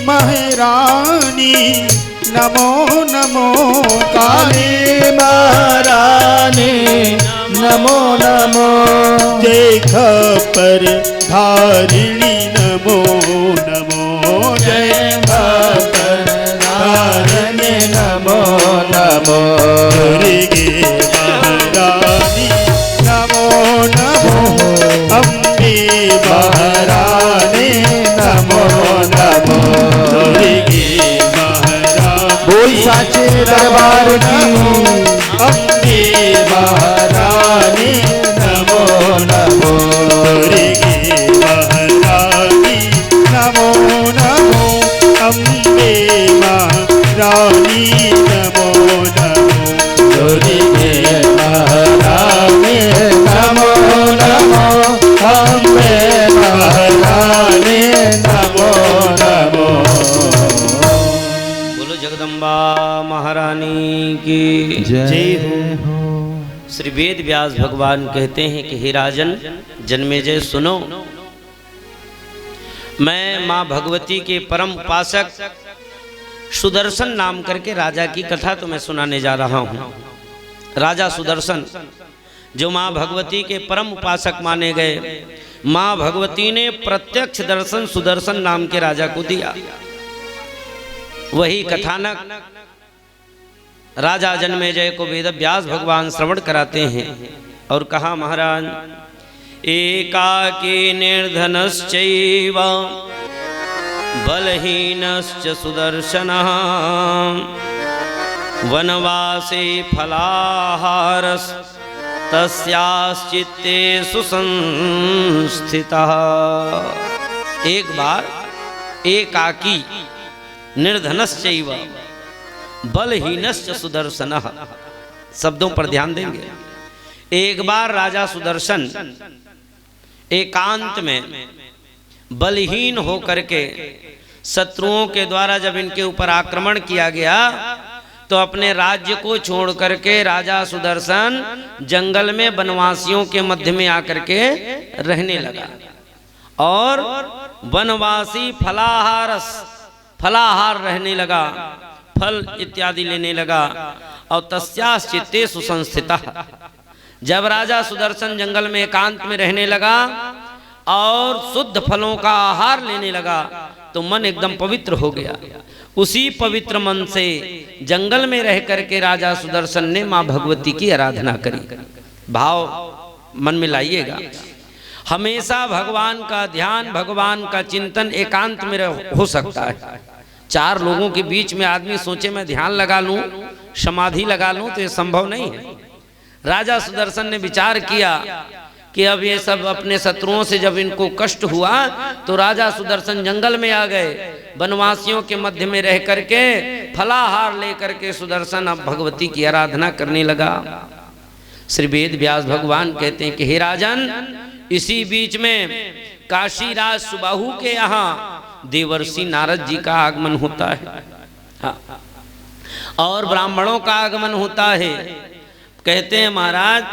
महारानी नमो नमो काली महारानी नमो नमो। जय खपर धारिणी नमो नमो। जय खपर धारिणी नमो नमो। दुर्गे महारानी नमो नमो। अम्बे महारानी नमो नमो। दुर्गे महारानी बोल साचे दरबार की। अम्बे महारानी नमो नमो। दुर्गे महारानी नमो नमो। अम्बे महारानी नमो नमो। दुर्गे महारानी नमो नमो। अम्बे महारानी नमो नमो। बोलो जगदम्बा महारानी की जय हो। श्री वेद व्यास भगवान कहते हैं कि हे राजन जन्मेजय सुनो, मैं माँ भगवती के परम उपासक सुदर्शन नाम करके राजा की कथा तुम्हें सुनाने जा रहा हूँ। राजा सुदर्शन जो माँ भगवती के परम उपासक माने गए, माँ भगवती ने प्रत्यक्ष दर्शन सुदर्शन नाम के राजा को दिया। वही कथानक राजा जन्मेजय को वेद व्यास भगवान श्रवण कराते हैं और कहा, महाराज एकाकी निर्धनश्चैव बलहीनश्च सुदर्शनः वनवासे फलाहारस् तस्याश्चित्ते सुसंस्थितः। एक बार एकाकी निर्धनश्चैव बलहीनश्च सुदर्शनः शब्दों पर ध्यान देंगे। एक बार राजा सुदर्शन एकांत में बलहीन होकर के शत्रुओं के द्वारा जब इनके ऊपर आक्रमण किया गया तो अपने राज्य को छोड़ करके राजा सुदर्शन जंगल में वनवासियों के मध्य में आकर के रहने लगा और वनवासी फलाहार रहने लगा, फल इत्यादि लेने लगा। और तस्याश्चित्ते सुसंस्थितः जब राजा सुदर्शन जंगल में एकांत में रहने लगा और शुद्ध फलों का आहार लेने लगा तो मन एकदम पवित्र हो गया। उसी पवित्र मन से जंगल में रह करके राजा सुदर्शन ने माँ भगवती की आराधना करी। भाव मन में लाइएगा, हमेशा भगवान का ध्यान, भगवान का चिंतन एकांत में हो सकता है। चार लोगों के बीच में आदमी सोचे मैं ध्यान लगा लूं, समाधि लगा लूं, तो ये संभव नहीं है। राजा सुदर्शन ने विचार किया कि अब ये सब अपने शत्रुओं से जब इनको कष्ट हुआ तो राजा सुदर्शन जंगल में आ गए, वनवासियों के मध्य में रह करके फलाहार लेकर के सुदर्शन अब भगवती की आराधना करने लगा। श्री वेद व्यास भगवान कहते हैं कि हे राजन, इसी बीच में काशीराज सुबाहु के यहाँ देवर्षि नारद जी का आगमन होता है, हाँ, और ब्राह्मणों का आगमन होता है। कहते हैं महाराज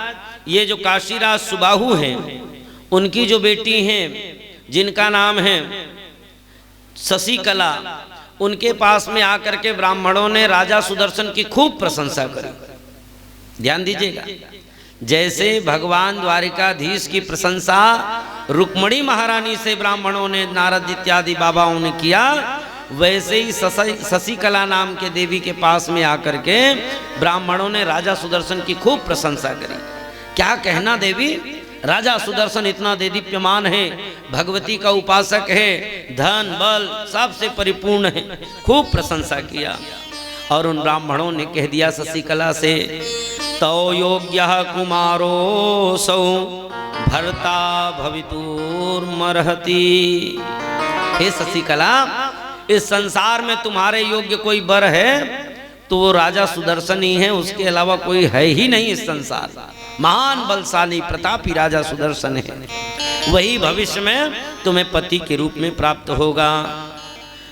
ये जो काशीराज सुबाहु हैं उनकी जो बेटी हैं जिनका नाम है शशिकला, उनके पास में आकर के ब्राह्मणों ने राजा सुदर्शन की खूब प्रशंसा करी। ध्यान दीजिएगा, जैसे भगवान द्वारिकाधीश की प्रशंसा रुक्मणी महारानी से ब्राह्मणों ने, नारद इत्यादि बाबाओं ने किया, वैसे ही शशिकला नाम के देवी के पास में आकर के ब्राह्मणों ने राजा सुदर्शन की खूब प्रशंसा करी। क्या कहना देवी, राजा सुदर्शन इतना देदीप्यमान है, भगवती का उपासक है, धन बल सबसे परिपूर्ण है, खूब प्रशंसा किया। और उन ब्राह्मणों ने कह दिया शशिकला से, तो योग्य कुमारो सौ भर्ता भवितुर्मर्हति। हे शशिकला, इस संसार में तुम्हारे योग्य कोई वर है तो वो राजा सुदर्शन ही है, उसके अलावा कोई है ही नहीं इस संसार। महान बलशाली प्रतापी राजा सुदर्शन है, वही भविष्य में तुम्हें पति के रूप में प्राप्त होगा।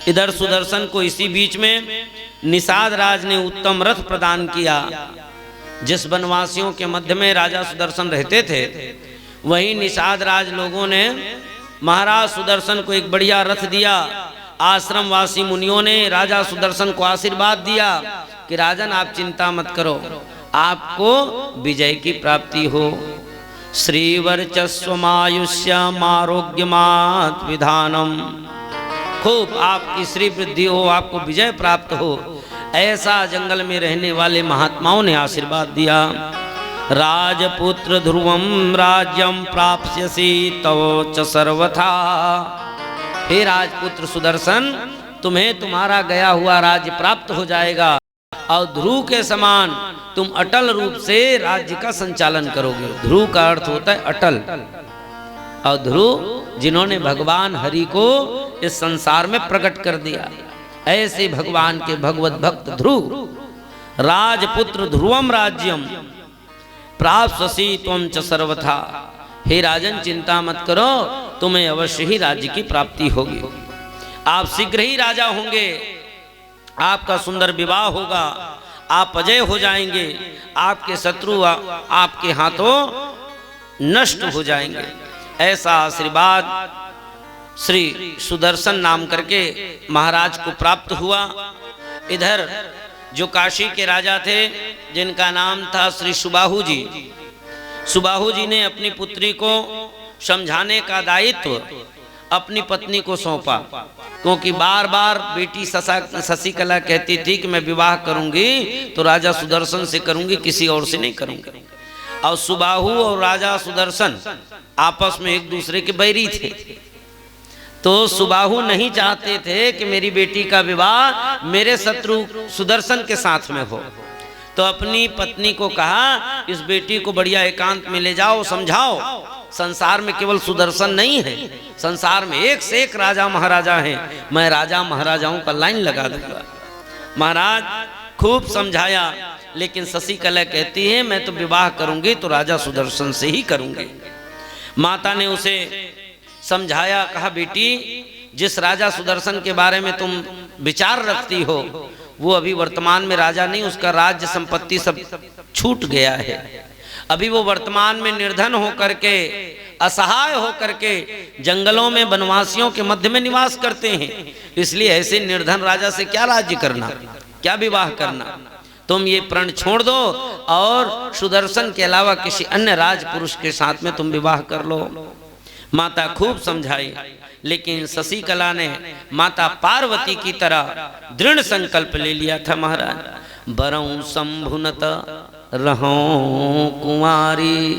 इधर सुदर्शन को इसी बीच में निषाद राज ने उत्तम रथ प्रदान किया। जिस वनवासियों के मध्य में राजा सुदर्शन रहते थे, वही निषाद राज लोगों ने महाराज सुदर्शन को एक बढ़िया रथ दिया। आश्रमवासी मुनियों ने राजा सुदर्शन को आशीर्वाद दिया कि राजन आप चिंता मत करो, आपको विजय की प्राप्ति हो। श्रीवर्चस्वमायुष्यम आरोग्यमात् विधानम, खूब आपकी श्री वृद्धि हो, आपको विजय प्राप्त हो, ऐसा जंगल में रहने वाले महात्माओं ने आशीर्वाद दिया। राजपुत्र ध्रुवम राज्यम प्राप्स्यसि तव च सर्वथा, हे राजपुत्र सुदर्शन, तुम्हें तुम्हारा गया हुआ राज्य प्राप्त हो जाएगा और ध्रुव के समान तुम अटल रूप से राज्य का संचालन करोगे। ध्रुव का अर्थ होता है अटल, और ध्रुव जिन्होंने भगवान हरि को इस संसार में प्रकट कर दिया, ऐसे भगवान के भगवत भक्त ध्रुव। राजपुत्र ध्रुवम राज्यम प्राप्स्यसि त्वं च सर्वथा, हे राजन चिंता मत करो, तुम्हें अवश्य ही राज्य की प्राप्ति होगी। आप शीघ्र ही राजा होंगे, आपका सुंदर विवाह होगा, आप अजय हो जाएंगे, आपके शत्रु आपके हाथों नष्ट हो जाएंगे। ऐसा आशीर्वाद श्री सुदर्शन नाम करके महाराज को प्राप्त हुआ। इधर जो काशी के राजा थे जिनका नाम था श्री सुबाहु जी, सुबाहु जी ने अपनी पुत्री को समझाने का दायित्व अपनी पत्नी को सौंपा, क्योंकि बार बार बेटी शशिकला कहती थी कि मैं विवाह करूंगी तो राजा सुदर्शन से करूंगी, किसी और से नहीं करूंगी। और सुबाहु और राजा सुदर्शन आपस में एक दूसरे के बैरी थे, तो सुबाहु नहीं चाहते थे कि मेरी बेटी का विवाह मेरे शत्रु सुदर्शन के साथ में हो। तो अपनी पत्नी को कहा, इस बेटी को बढ़िया एकांत में ले जाओ, समझाओ, संसार में केवल सुदर्शन नहीं है, संसार में एक से एक राजा महाराजा हैं, मैं राजा महाराजाओं का लाइन लगा दूंगा। महाराज खूब समझाया, लेकिन शशिकला कहती है मैं तो विवाह करूंगी तो राजा सुदर्शन से ही करूंगी। माता ने उसे समझाया, कहा बेटी जिस राजा सुदर्शन के बारे में तुम विचार रखती हो वो अभी वर्तमान में राजा नहीं, उसका राज्य संपत्ति सब छूट गया है। अभी वो वर्तमान में निर्धन होकर के, असहाय होकर के जंगलों में वनवासियों के मध्य में निवास करते हैं। इसलिए ऐसे निर्धन राजा से क्या राज्य करना, क्या विवाह करना। तुम ये प्रण छोड़ दो और सुदर्शन के अलावा किसी अन्य राजपुरुष के साथ में तुम विवाह कर लो। माता खूब समझाई, लेकिन शशिकला ने माता पार्वती की तरह दृढ़ संकल्प ले लिया था। महाराज बरऊं संभुनत रहूं कुंवारी,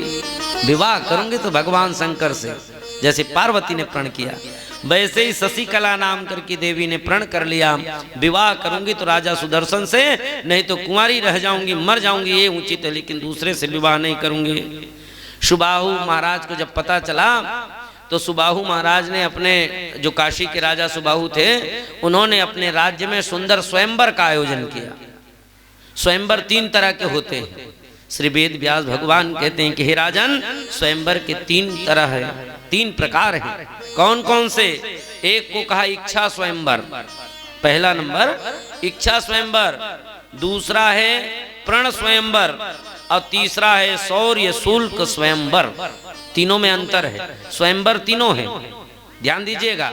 विवाह करूंगी तो भगवान शंकर से, जैसे पार्वती ने प्रण किया वैसे ही शशिकला नाम करके देवी ने प्रण कर लिया, विवाह करूंगी तो राजा सुदर्शन से, नहीं तो कुंवारी रह जाऊंगी, मर जाऊंगी ये उचित है, लेकिन दूसरे से विवाह नहीं करूंगी। सुबाहु महाराज को जब पता चला तो सुबाहु महाराज ने अपने, जो काशी के राजा सुबाहु थे, उन्होंने अपने राज्य में सुंदर स्वयंवर का आयोजन किया। स्वयंवर 3 तरह के होते हैं। श्री वेद व्यास भगवान कहते हैं कि हे राजन, स्वयंवर के 3 तरह है, 3 प्रकार हैं। कौन कौन से? एक को कहा इच्छा स्वयंवर, पहला नंबर इच्छा स्वयंवर, दूसरा है प्रण स्वयंवर और तीसरा है शौर्य शुल्क स्वयंवर। तीनों में अंतर है, स्वयंवर तीनों है, ध्यान दीजिएगा।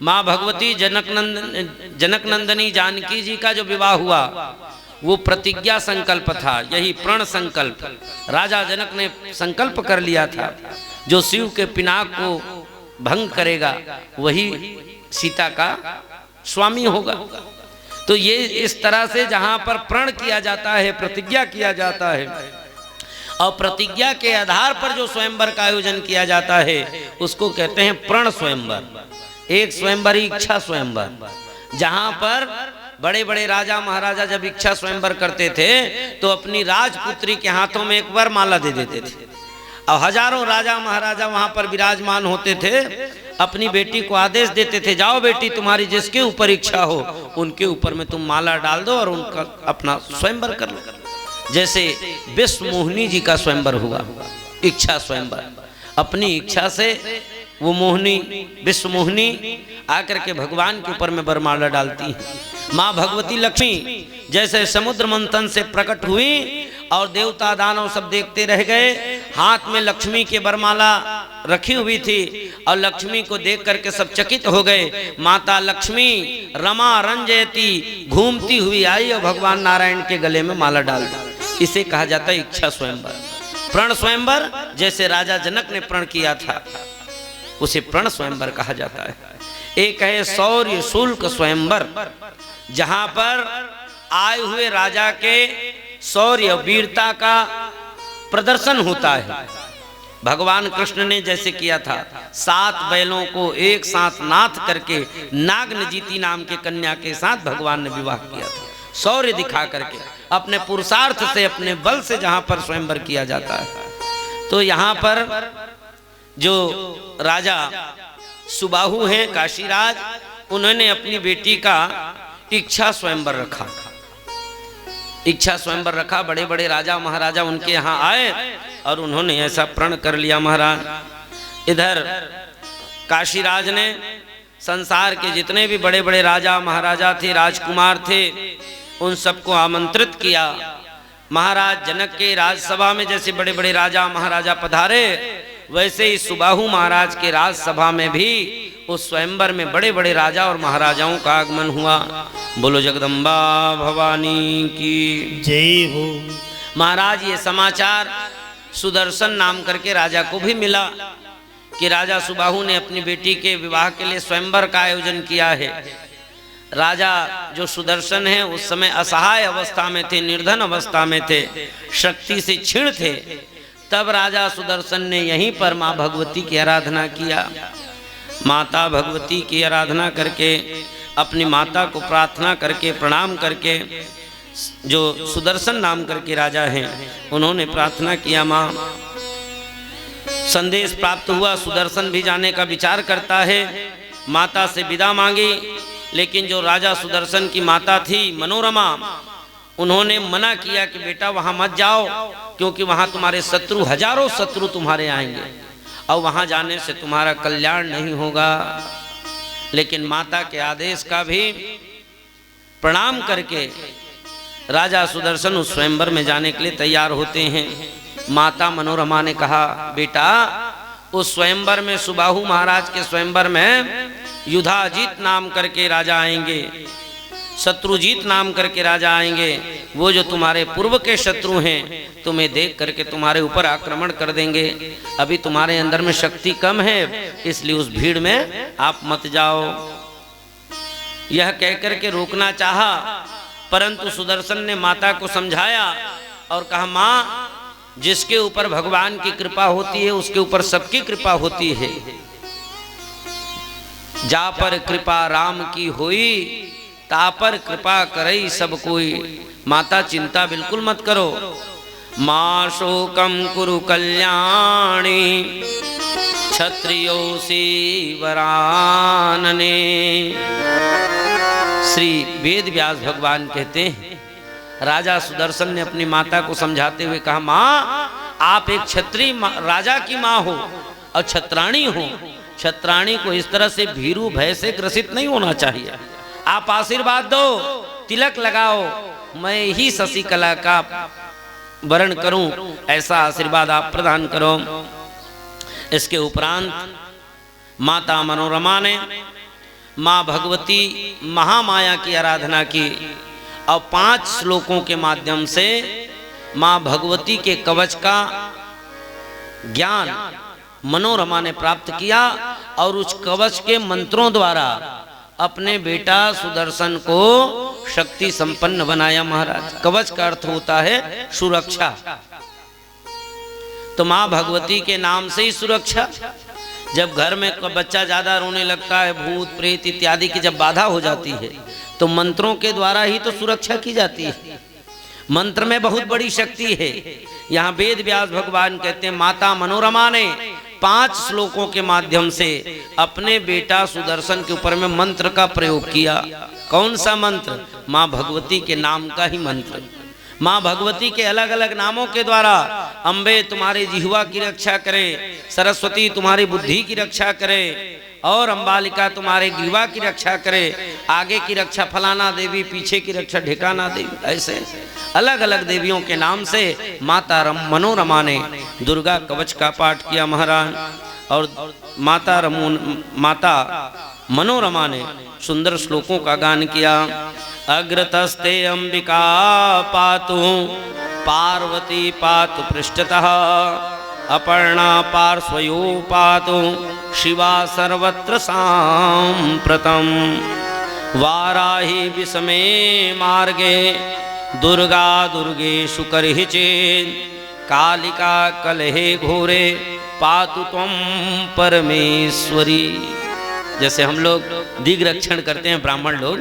माँ भगवती जनक नंदनी जानकी जी का जो विवाह हुआ वो प्रतिज्ञा संकल्प था, यही प्रण संकल्प। राजा जनक ने संकल्प कर लिया था जो शिव के पिनाक को भंग करेगा वही सीता का स्वामी होगा। तो ये इस तरह से जहां पर प्रण किया जाता है, प्रतिज्ञा किया जाता है, और प्रतिज्ञा के आधार पर जो स्वयंवर का आयोजन किया जाता है उसको कहते हैं प्रण स्वयंवर। एक स्वयंवर इच्छा स्वयंवर, जहां पर बड़े बड़े राजा महाराजा जब इच्छा स्वयंवर करते थे तो अपनी राजपुत्री के हाथों में एक वरमाला दे देते थे, और हजारों राजा महाराजा वहां पर विराजमान होते थे, अपनी बेटी को आदेश देते थे, जाओ बेटी तुम्हारी जिसके ऊपर इच्छा हो उनके ऊपर में तुम माला डाल दो और उनका अपना स्वयंवर कर लो। जैसे विश्व मोहिनी जी का स्वयंवर हुआ, इच्छा स्वयंवर। अपनी इच्छा से वो मोहिनी, विश्व मोहिनी आकर के भगवान के ऊपर में वरमाला डालती है। माँ भगवती लक्ष्मी जैसे समुद्र मंथन से प्रकट हुई और देवता दानव सब देखते रह गए, हाथ में लक्ष्मी के वरमाला रखी हुई थी और लक्ष्मी को देख करके सब चकित हो गए। माता लक्ष्मी रमा रंजयती घूमती हुई आई और भगवान नारायण के गले में माला डाल दी। इसे कहा जाता है इच्छा स्वयंवर, प्रण स्वयंवर। जैसे राजा जनक ने प्रण किया था उसे प्रण स्वयंवर कहा जाता है। एक है शौर्य शुल्क स्वयंवर, जहां पर आए हुए राजा के शौर्य वीरता का प्रदर्शन होता है। भगवान कृष्ण ने जैसे किया था, 7 बैलों को एक साथ नाथ करके नागनजीती नाम के कन्या के साथ भगवान ने विवाह किया था। शौर्य दिखा करके अपने पुरुषार्थ से, अपने बल से जहां पर स्वयंवर किया जाता है। तो यहाँ पर जो राजा सुबाहु हैं काशीराज, उन्होंने अपनी बेटी का इच्छा स्वयंवर रखा। इच्छा स्वयंवर रखा। बड़े बड़े राजा महाराजा उनके यहाँ आए और उन्होंने ऐसा प्रण कर लिया महाराज। इधर काशीराज ने संसार के जितने भी बड़े बड़े राजा महाराजा थे, राजकुमार थे, उन सबको आमंत्रित किया। महाराज जनक के राजसभा में जैसे बड़े बड़े राजा महाराजा पधारे, वैसे ही सुबाहु महाराज के राजसभा में भी उस स्वयंवर में बड़े बड़े राजा और महाराजाओं का आगमन हुआ। बोलो जगदम्बा भवानी की जय हो। महाराज ये समाचार सुदर्शन नाम करके राजा को भी मिला कि राजा सुबाहु ने अपनी बेटी के विवाह के लिए स्वयंवर का आयोजन किया है। राजा जो सुदर्शन है उस समय असहाय अवस्था में थे, निर्धन अवस्था में थे, शक्ति से क्षीण थे। तब राजा सुदर्शन ने यहीं पर माँ भगवती की आराधना किया। माता भगवती की आराधना करके, अपनी माता को प्रार्थना करके, प्रणाम करके, जो सुदर्शन नाम करके राजा हैं, उन्होंने प्रार्थना किया। माँ, संदेश प्राप्त हुआ, सुदर्शन भी जाने का विचार करता है। माता से विदा मांगी, लेकिन जो राजा सुदर्शन की माता थी मनोरमा, उन्होंने मना किया कि बेटा वहां मत जाओ, क्योंकि वहां तुम्हारे शत्रु, हजारों शत्रु तुम्हारे आएंगे और वहां जाने से तुम्हारा कल्याण नहीं होगा। लेकिन माता के आदेश का भी प्रणाम करके राजा सुदर्शन उस स्वयंवर में जाने के लिए तैयार होते हैं। माता मनोरमा ने कहा, बेटा उस स्वयंवर में, सुबाहु महाराज के स्वयंवर में युधाजीत नाम करके राजा आएंगे, शत्रुजीत नाम करके राजा आएंगे। वो जो तुम्हारे पूर्व के शत्रु हैं, तुम्हें देख करके तुम्हारे ऊपर आक्रमण कर देंगे। अभी तुम्हारे अंदर में शक्ति कम है, इसलिए उस भीड़ में आप मत जाओ। यह कहकर के रोकना चाहा, परंतु सुदर्शन ने माता को समझाया और कहा, माँ, जिसके ऊपर भगवान की कृपा होती है उसके ऊपर सबकी कृपा होती है। जा पर कृपा राम की होई, ता पर कृपा करई सब कोई। माता चिंता बिल्कुल मत करो। माँ शोकम कुरु कल्याणी, क्षत्रियोसी वरानने। श्री वेद व्यास भगवान कहते हैं, राजा सुदर्शन ने अपनी माता को समझाते हुए कहा, माँ, आप एक क्षत्रिय राजा की माँ हो और छत्राणी हो। छत्राणी को इस तरह से भीरू भय से ग्रसित नहीं होना चाहिए। आप आशीर्वाद दो, तिलक लगाओ, मैं ही शशिकला का वरण करूं, ऐसा आशीर्वाद आप प्रदान करो। इसके उपरांत माता मनोरमा ने माँ भगवती महामाया की आराधना की और 5 श्लोकों के माध्यम से माँ भगवती के कवच का ज्ञान मनोरमा ने प्राप्त किया और उस कवच के मंत्रों द्वारा अपने बेटा सुदर्शन को शक्ति संपन्न बनाया। महाराज, कवच का अर्थ होता है सुरक्षा, तो माँ भगवती के नाम से ही सुरक्षा। जब घर में बच्चा ज्यादा रोने लगता है, भूत प्रेत इत्यादि की जब बाधा हो जाती है, तो मंत्रों के द्वारा ही तो सुरक्षा की जाती है। मंत्र में बहुत बड़ी शक्ति है। यहाँ वेद व्यास भगवान कहते हैं, माता मनोरमा ने 5 श्लोकों के माध्यम से अपने बेटा सुदर्शन के ऊपर में मंत्र का प्रयोग किया। कौन सा मंत्र? माँ भगवती के नाम का ही मंत्र। माँ भगवती के अलग अलग नामों के द्वारा, अम्बे तुम्हारी जिह्वा की रक्षा करे, सरस्वती तुम्हारी बुद्धि की रक्षा करे, और अम्बालिका तुम्हारे ग्रीवा की रक्षा करे, आगे की रक्षा फलाना देवी, पीछे की रक्षा ढिकाना देवी। ऐसे अलग अलग देवियों के नाम से माता मनोरमा ने दुर्गा कवच का पाठ किया महाराज। और माता मनोरमा ने सुंदर श्लोकों का गान किया। अग्रतस्ते अंबिका पातु पार्वती पातु पृष्ठतः, अपर्णा पार्श्वयो पातु शिवा सर्वत्र साम्प्रतम्। वाराही विषमे मार्गे दुर्गा दुर्गेषु करहि चेत्, कालिका कलहे घोरे पातु त्वं परमेश्वरी। जैसे हम लोग दिग रक्षण करते हैं ब्राह्मण लोग,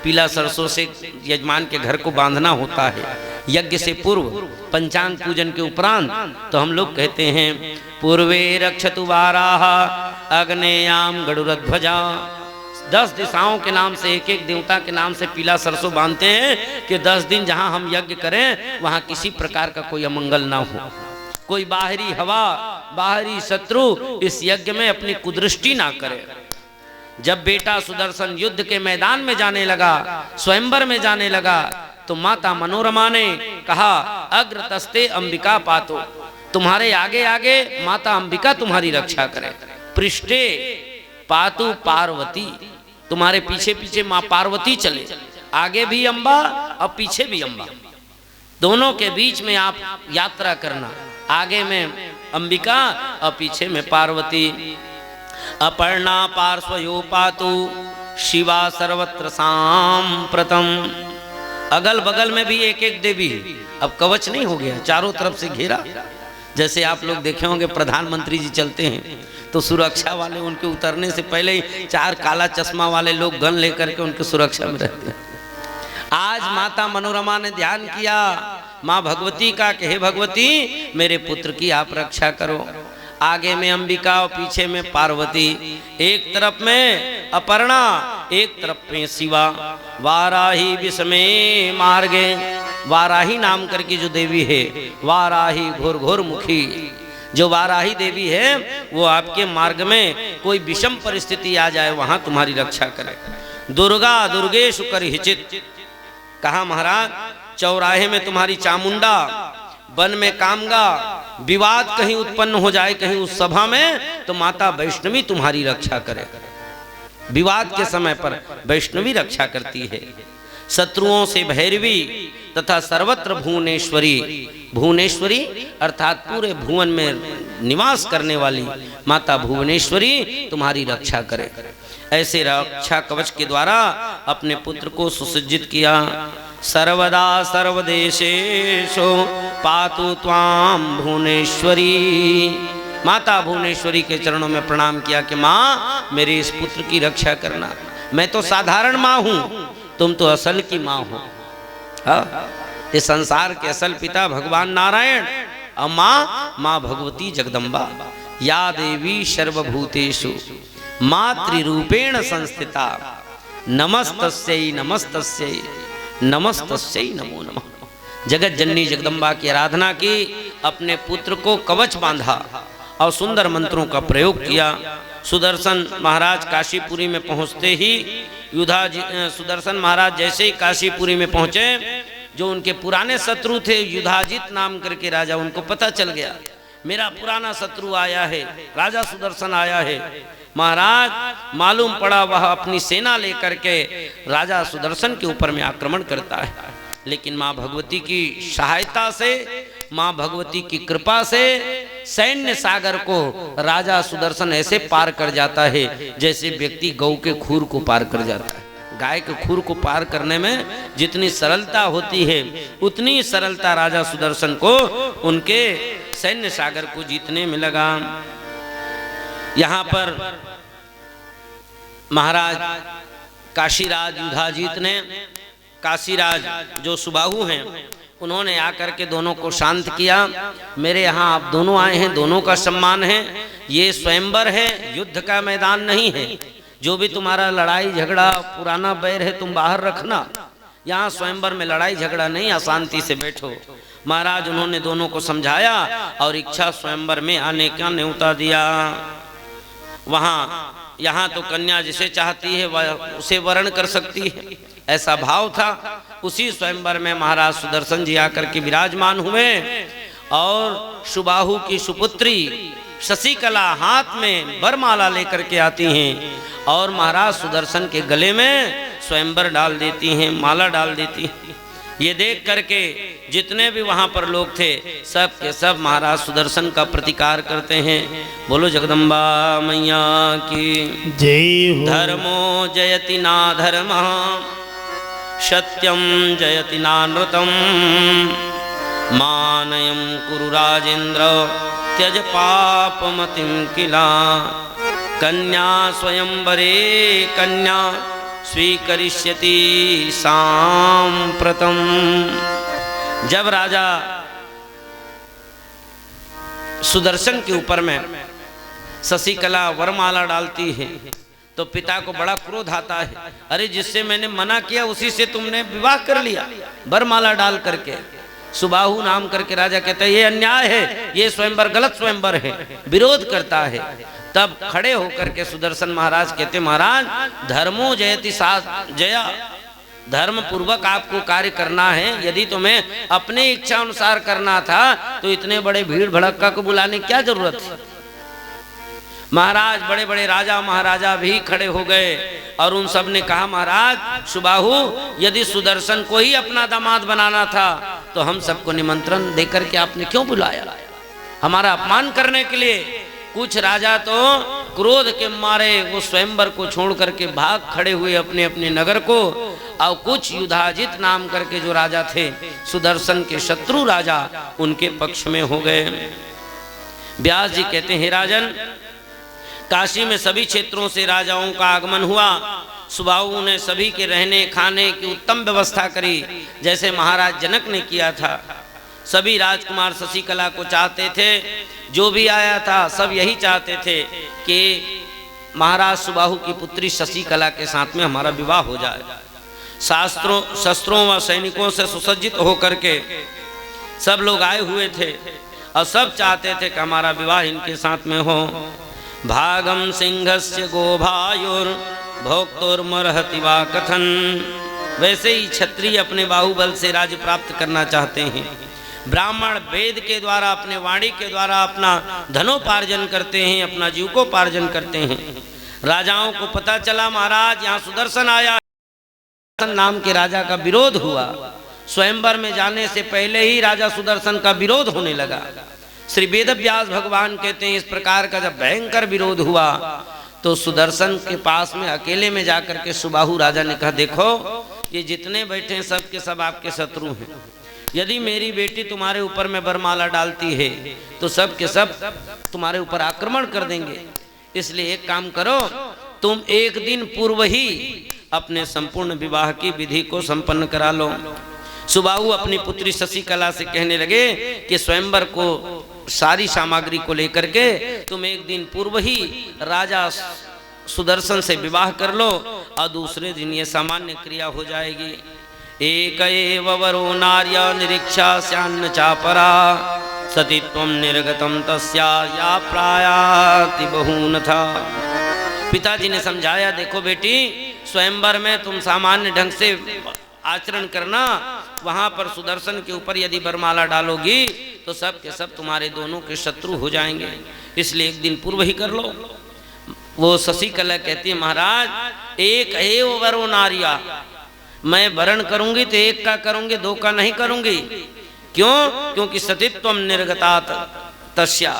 पीला सरसों से यजमान के घर को बांधना होता है यज्ञ से पूर्व, पंचांग पूजन के उपरांत, तो हम लोग कहते हैं पूर्वे रक्षतु वाराह अग्नेयाम गरुड़ध्वजा। 10 दिशाओं के नाम से, एक एक देवता के नाम से पीला सरसों बांधते हैं कि 10 दिन जहां हम यज्ञ करें वहां किसी प्रकार का कोई अमंगल ना हो, कोई बाहरी हवा, बाहरी शत्रु इस यज्ञ में अपनी कुदृष्टि ना करे। जब बेटा सुदर्शन युद्ध के मैदान में जाने लगा, स्वयंवर में जाने लगा, तो माता मनोरमा ने कहा अग्रतस्ते अंबिका पातो, तुम्हारे आगे आगे माता अंबिका तुम्हारी रक्षा करे। पृष्ठे पातु पार्वती, तुम्हारे पीछे पीछे माँ पार्वती चले, आगे भी अंबा और पीछे भी अंबा, दोनों के बीच में आप यात्रा करना, आगे में अंबिका और पीछे में पार्वती। अपर्णा पार्श्वयो पातु शिवा सर्वत्र सांप्रतम। अगल बगल में भी एक एक देवी, अब कवच नहीं हो गया, चारों तरफ से घेरा। जैसे आप लोग देखे होंगे प्रधानमंत्री जी चलते हैं तो सुरक्षा वाले उनके उतरने से पहले ही 4 काला चश्मा वाले लोग गन लेकर के उनके सुरक्षा में रहते हैं। आज माता मनोरमा ने ध्यान किया माँ भगवती का कि हे भगवती मेरे पुत्र की आप रक्षा करो। आगे में अंबिका और पीछे में पार्वती, एक तरफ में अपर्णा, एक तरफ में शिवा। वाराही विषमे मार्गे, वाराही नाम करके जो देवी है, वाराही घोर घोर मुखी, जो वाराही देवी है वो आपके मार्ग में कोई विषम परिस्थिति आ जाए वहां तुम्हारी रक्षा करे। दुर्गा दुर्गेषु करहिचित्, कहा महाराज चौराहे में तुम्हारी चामुंडा, वन में कामगा, विवाद कहीं उत्पन्न हो जाए कहीं उस सभा में, तो माता वैष्णवी तुम्हारी रक्षा करे। विवाद के समय पर वैष्णवी रक्षा करती है। शत्रुओं से भैरवी तथा सर्वत्र भुवनेश्वरी, भुवनेश्वरी अर्थात पूरे भुवन में निवास करने वाली माता भुवनेश्वरी तुम्हारी रक्षा करे। ऐसे रक्षा कवच के द्वारा अपने पुत्र को सुसज्जित किया। सर्वदा सर्वदेशेषु पातु त्वां भुवनेश्वरी, माता भुवनेश्वरी के चरणों में प्रणाम किया कि माँ मेरे इस पुत्र की रक्षा करना। मैं तो साधारण माँ हूँ, तुम तो असल की माँ हो। इस संसार के असल पिता भगवान नारायण और माँ भगवती जगदम्बा। या देवी सर्वभूतेषु मातृरूपेण संस्थिता, नमस्तस्यै नमस्तस्यै नमस्तस्यै नमो नमः। जगत जननी जगदम्बा की आराधना की, अपने पुत्र को कवच बांधा और सुंदर मंत्रों का प्रयोग किया। सुदर्शन महाराज काशीपुरी में पहुंचते ही सुदर्शन महाराज जैसे ही काशीपुरी में पहुंचे, जो उनके पुराने शत्रु थे युधाजित नाम करके राजा, उनको पता चल गया मेरा पुराना शत्रु आया है, राजा सुदर्शन आया है। महाराज मालूम पड़ा वह अपनी सेना लेकर के राजा सुदर्शन के ऊपर में आक्रमण करता है, लेकिन माँ भगवती की सहायता से, माँ भगवती की कृपा से सैन्य सागर को राजा सुदर्शन ऐसे पार कर जाता है जैसे व्यक्ति गौ के खूर को पार कर जाता है। गाय के खूर को पार करने में जितनी सरलता होती है उतनी सरलता राजा सुदर्शन को उनके सैन्य सागर को जीतने में लगा। यहाँ पर महाराज काशीराज युधाजित ने, काशीराज जो सुबाहु हैं, उन्होंने आकर के दोनों को शांत किया। मेरे यहाँ आप दोनों आए हैं, दोनों का सम्मान है, ये स्वयंवर है, युद्ध का मैदान नहीं है। जो भी तुम्हारा लड़ाई झगड़ा पुराना बैर है तुम बाहर रखना, यहाँ स्वयंवर में लड़ाई झगड़ा नहीं, अशांति से बैठो। महाराज उन्होंने दोनों को समझाया और इच्छा स्वयंवर में आने का न्योता दिया। वहाँ यहाँ तो कन्या जिसे चाहती है वह उसे वर्ण कर सकती है, ऐसा भाव था। उसी स्वयंवर में महाराज सुदर्शन जी आकर के विराजमान हुए और सुबाहु की सुपुत्री शशिकला हाथ में वरमाला लेकर के आती हैं और महाराज सुदर्शन के गले में स्वयंवर डाल देती हैं, माला डाल देती हैं। ये देख करके जितने भी वहां पर लोग थे सब के सब महाराज सुदर्शन का प्रतिकार करते हैं। बोलो जगदम्बा मैया की जय हो। धर्मो जयति ना धर्म, सत्यम जयति नानृतम, मानयं कुरु राजेन्द्र, त्यज पापमतिं किला। कन्या स्वयंवरे कन्या स्वीकरिष्यति सांप्रतम। जब राजा सुदर्शन के ऊपर में शशिकला वरमाला डालती है तो पिता को बड़ा क्रोध आता है। अरे जिससे मैंने मना किया उसी से तुमने विवाह कर लिया वरमाला डाल करके। सुबाहु नाम करके राजा कहता है ये अन्याय है, ये स्वयंवर गलत स्वयंवर है, विरोध करता है। तब खड़े होकर के सुदर्शन महाराज कहते महाराज धर्मो जयति जया, धर्म पूर्वक आपको कार्य करना है। यदि तुम्हें अपने इच्छा अनुसार करना था तो इतने बड़े भीड़ भड़क्का को बुलाने क्या जरूरत है। महाराज बड़े बड़े राजा महाराजा भी खड़े हो गए और उन सब ने कहा महाराज सुबाहु यदि सुदर्शन को ही अपना दामाद बनाना था तो हम सबको निमंत्रण देकर के आपने क्यों बुलाया, हमारा अपमान करने के लिए। कुछ राजा तो क्रोध के मारे वो स्वयंवर को छोड़ करके भाग खड़े हुए अपने अपने नगर को, और कुछ युधाजित नाम करके जो राजा थे सुदर्शन के शत्रु राजा उनके पक्ष में हो गए। व्यास जी कहते हैं राजन काशी में सभी क्षेत्रों से राजाओं का आगमन हुआ। सुबाहु ने सभी के रहने खाने की उत्तम व्यवस्था करी जैसे महाराज जनक ने किया था। सभी राजकुमार शशिकला को चाहते थे, जो भी आया था सब यही चाहते थे कि महाराज सुबाहु की पुत्री शशिकला के साथ में हमारा विवाह हो जाए। शस्त्रों व सैनिकों से सुसज्जित होकर के सब लोग आए हुए थे और सब चाहते थे कि हमारा विवाह इनके साथ में हो। भागम सिंहस्य गोभायुर भोक्तुर्मर्हति वा कथन। वैसे ही क्षत्रिय अपने बाहुबल से राज्य प्राप्त करना चाहते हैं। ब्राह्मण वेद के द्वारा अपने वाणी के द्वारा अपना धनोपार्जन करते हैं, अपना जीविकोपार्जन करते हैं। राजाओं को पता चला महाराज यहाँ सुदर्शन आया, सुदर्शन नाम के राजा का विरोध हुआ। स्वयंवर में जाने से पहले ही राजा सुदर्शन का विरोध होने लगा। श्री वेद व्यास भगवान कहते हैं इस प्रकार का जब भयंकर विरोध हुआ तो सुदर्शन के पास में अकेले में जाकर के सुबाहु राजा ने कहा देखो ये जितने बैठे हैं सब के सब आपके शत्रु हैं। यदि मेरी बेटी तुम्हारे ऊपर में वरमाला डालती है तो सब के सब तुम्हारे ऊपर आक्रमण कर देंगे। इसलिए एक काम करो, तुम एक दिन पूर्व ही अपने संपूर्ण विवाह की विधि को संपन्न करा लो। सुबाहु अपनी पुत्री शशिकला से कहने लगे कि स्वयंवर को सारी सामग्री को लेकर के तुम एक दिन पूर्व ही राजा सुदर्शन से विवाह कर लो और दूसरे दिन ये सामान्य क्रिया हो जाएगी। एक एव वरो नार्या निरीक्षा स्यान्न चापरा सतीत्वम निर्गतम तस्या या प्रायाति बहून था। पिताजी ने समझाया देखो बेटी स्वयंवर में तुम सामान्य ढंग से आचरण करना, वहां पर सुदर्शन के ऊपर यदि वरमाला डालोगी तो सब के सब तुम्हारे दोनों के शत्रु हो जाएंगे, इसलिए एक दिन पूर्व ही कर लो। वो शशिकला कहती है महाराज एक एव वरो नार्या, मैं वरण करूंगी तो एक का करूंगी, दो का नहीं करूंगी। क्यों? क्योंकि सतीत्वम निर्गतात तस्या,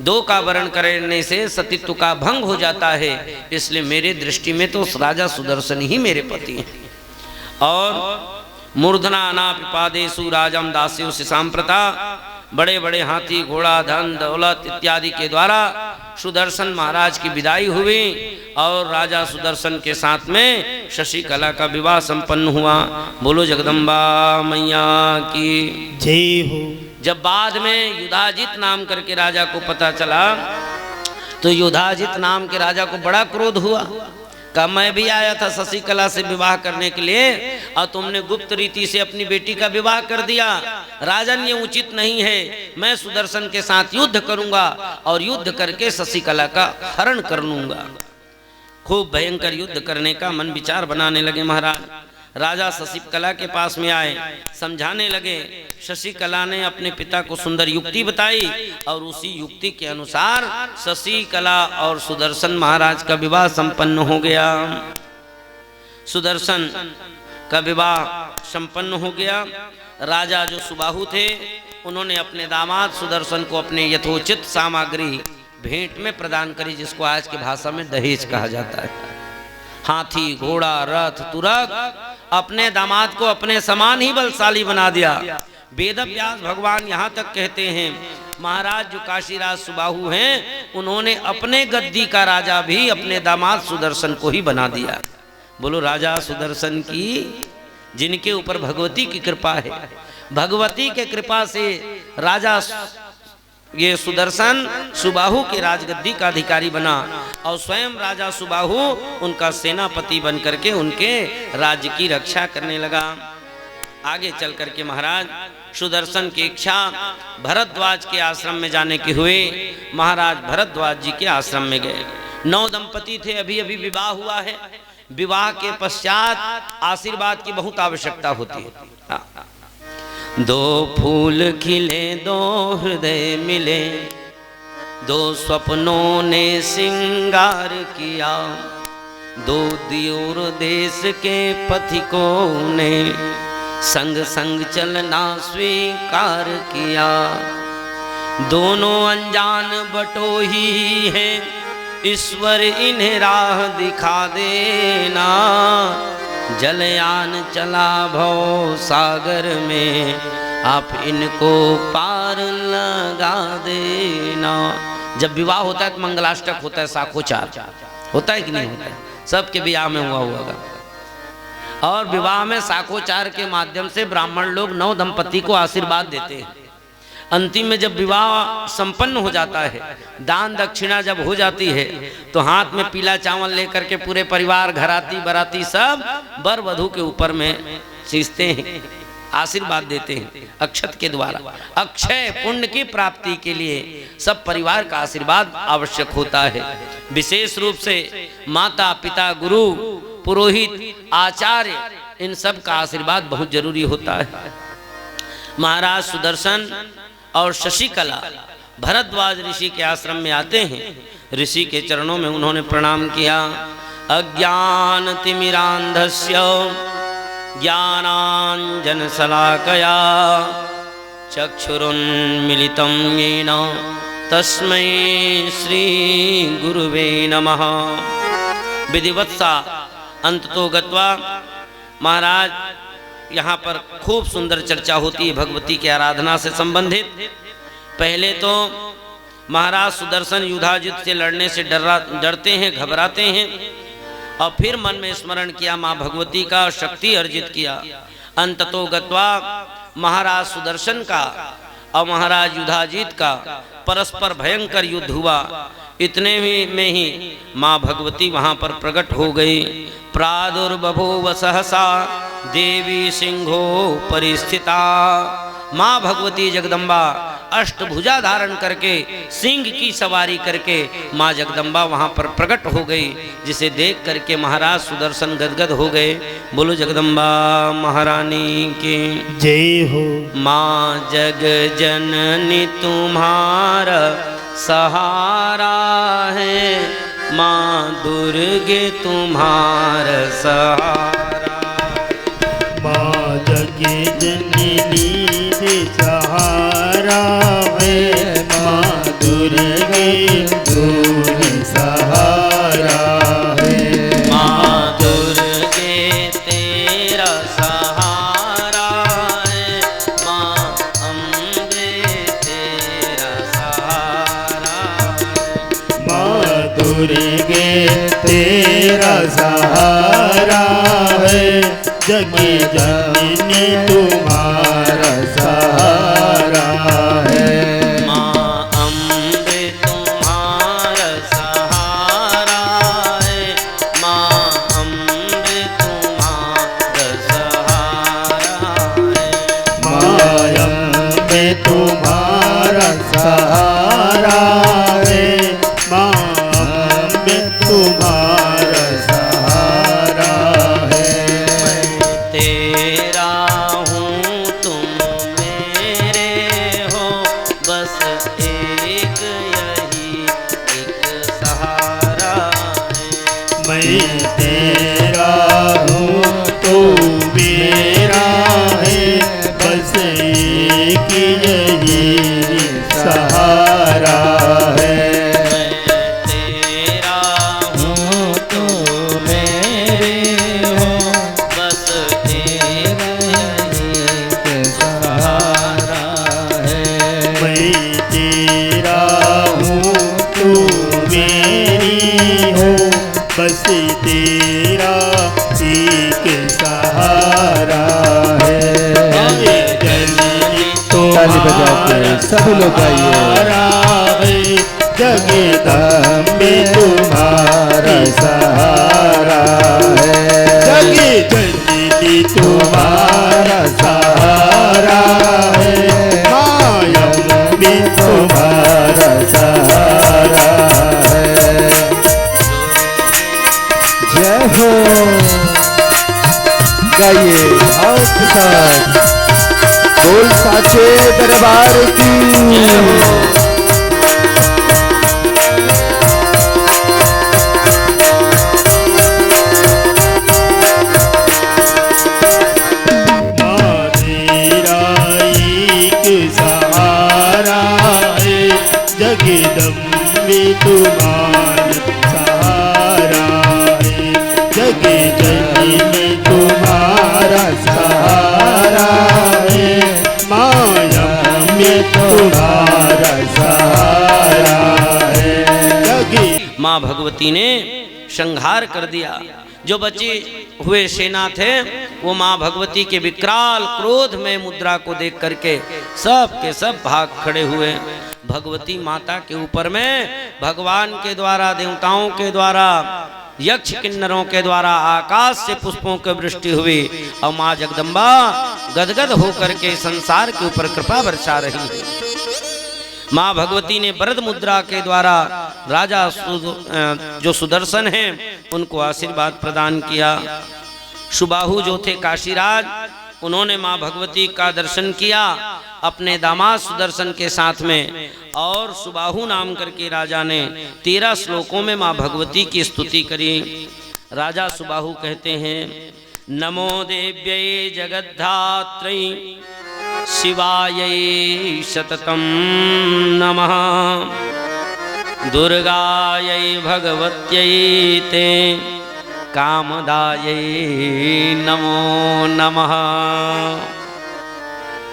दो का वरण करने से सतीत्व का भंग हो जाता है। इसलिए मेरे दृष्टि में तो राजा सुदर्शन ही मेरे पति हैं। और मूर्धना अनापिपादेशु राजम दास्यु सांप्रता, बड़े बड़े हाथी घोड़ा धन दौलत इत्यादि के द्वारा सुदर्शन महाराज की विदाई हुई और राजा सुदर्शन के साथ में शशिकला का विवाह संपन्न हुआ। बोलो जगदम्बा मैया की जय हो। जब बाद में युधाजित नाम करके राजा को पता चला तो युधाजित नाम के राजा को बड़ा क्रोध हुआ। कहा मैं भी आया था शशिकला से विवाह करने के लिए और तुमने गुप्त रीति से अपनी बेटी का विवाह कर दिया। राजन ये उचित नहीं है, मैं सुदर्शन के साथ युद्ध करूंगा और युद्ध करके शशिकला का हरण कर लूंगा। खूब भयंकर युद्ध करने का मन विचार बनाने लगे महाराज। राजा शशिकला के पास में आए, समझाने लगे। शशिकला ने अपने पिता को सुंदर युक्ति बताई और उसी युक्ति के अनुसार शशिकला और सुदर्शन महाराज का विवाह संपन्न हो गया। सुदर्शन का विवाह संपन्न हो गया। राजा जो सुबाहु थे उन्होंने अपने दामाद सुदर्शन को अपने यथोचित सामग्री भेंट में प्रदान करी, जिसको आज की भाषा में दहेज कहा जाता है। हाथी, घोड़ा, रथ, तुरग, अपने दामाद को अपने समान ही बलशाली बना दिया। वेद व्यास भगवान यहाँ तक कहते हैं, महाराज जो काशीराज सुबाहु हैं उन्होंने अपने गद्दी का राजा भी अपने दामाद सुदर्शन को ही बना दिया। बोलो राजा सुदर्शन की, जिनके ऊपर भगवती की कृपा है। भगवती के कृपा से राजा ये सुदर्शन सुबाहु के राजगद्दी का अधिकारी बना और स्वयं राजा सुबाहु उनका सेनापति बन करके उनके राज्य की रक्षा करने लगा। आगे चल करके महाराज सुदर्शन की इच्छा भरद्वाज के आश्रम में जाने की हुए। महाराज भरद्वाज जी के आश्रम में गए। 9 दंपति थे, अभी अभी विवाह हुआ है। विवाह के पश्चात आशीर्वाद की बहुत आवश्यकता होती है। 2 फूल खिले, 2 हृदय मिले, 2 स्वप्नों ने श्रृंगार किया, 2 दियोर देश के पथिकों ने संग संग चलना स्वीकार किया। दोनों अनजान बटोही है, ईश्वर इन्हें राह दिखा देना। जलयान चला भव सागर में, आप इनको पार लगा देना। जब विवाह होता है तो मंगलाष्टक होता है, साखोचार होता है कि नहीं होता है? सबके विवाह में हुआ होगा। और विवाह में साखोचार के माध्यम से ब्राह्मण लोग 9 दंपति को आशीर्वाद देते हैं। अंतिम में जब विवाह संपन्न हो जाता है, दान दक्षिणा जब हो जाती है, तो हाथ में पीला चावल लेकर के पूरे परिवार, घराती बराती सब वर वधू के ऊपर में सींचते हैं, आशीर्वाद देते हैं अक्षत के द्वारा। अक्षय पुण्य की प्राप्ति के लिए सब परिवार का आशीर्वाद आवश्यक होता है। विशेष रूप से माता पिता, गुरु, पुरोहित, आचार्य, इन सब का आशीर्वाद बहुत जरूरी होता है। महाराज सुदर्शन और शशिकला भरद्वाज ऋषि के आश्रम में आते हैं। ऋषि के चरणों में उन्होंने प्रणाम किया। अज्ञान तिमिरांधस्य ज्ञानांजन शलाकया चक्षुरुन्मीलितं येन तस्मै श्री गुरुवे नमः। विधिवत्सा अंततो गत्वा महाराज यहाँ पर खूब सुंदर चर्चा होती है भगवती की आराधना से संबंधित। पहले तो महाराज सुदर्शन युधाजित से लड़ने से डरते हैं, घबराते हैं, और फिर मन में स्मरण किया माँ भगवती का, शक्ति अर्जित किया। अंततो गत्वा महाराज सुदर्शन का और महाराज युधाजित का परस्पर भयंकर युद्ध हुआ। इतने में ही माँ भगवती वहाँ पर प्रकट हो गई। प्रादुर्बभूव सहसा देवी सिंहो परिस्थिता। माँ भगवती जगदम्बा अष्टभुजा धारण करके, सिंह की सवारी करके माँ जगदम्बा वहाँ पर प्रकट हो गई, जिसे देख करके महाराज सुदर्शन गदगद हो गए। बोलो जगदम्बा महारानी की जय हो। माँ जग जननी तुम्हारा सहारा है, माँ दुर्गे तुम्हारा सहारा। माँ जगे जननी सहारा है, माँ दुर्गे तुम्हें सहारा है। माँ दुर्गे तेरा सहारा है, माँ अम्बे तेरा सहारा है। माँ दुर्गे तेरा सहारा है, जगे जननी तुम्हारा सहारा है। माँ अम्बे तुम्हारा सहारा है, माँ अम्बे तुम्हारा सहारा है। माँ अम्बे तुम्हारा सहारा है, माँ अम्बे तुम्हारा सहारा है। ताली बजा के सभी लोग गाइए। जगदम्बे तुम्हारा सहारा है, जग जननी तुम्हारा सहारा है, मायम्बे तुम्हारा सहारा है। जय हो। गाइए और प्रसाद बोल साचे दरबार की। सहारा है, जगदम्बे तुम्हारा सहारा है, जग जननी तुम्हारा सहारा है, मायम्बे तुम्हारा सहारा है। जग माँ भगवती ने संहार कर दिया। जो बचे हुए सेना थे वो माँ भगवती के विकराल क्रोध में मुद्रा को देख करके सब के सब भाग खड़े हुए। भगवती माता के ऊपर में भगवान के द्वारा, देवताओं के द्वारा, यक्ष किन्नरों के द्वारा आकाश से पुष्पों की वृष्टि हुई और माँ जगदम्बा गदगद होकर के संसार के ऊपर कृपा बरसा रही है। माँ भगवती ने वरद मुद्रा के द्वारा राजा जो सुदर्शन हैं उनको आशीर्वाद प्रदान किया। सुबाहु जो थे काशीराज, उन्होंने माँ भगवती का दर्शन किया अपने दामाद सुदर्शन के साथ में, और सुबाहु नाम करके राजा ने 13 श्लोकों में माँ भगवती की स्तुति करी। राजा सुबाहु कहते हैं, नमो देव्यै जगद्धात्रै शिवायै सततं नमः, दुर्गायै भगवत्यै ते कामदायै नमो नमः।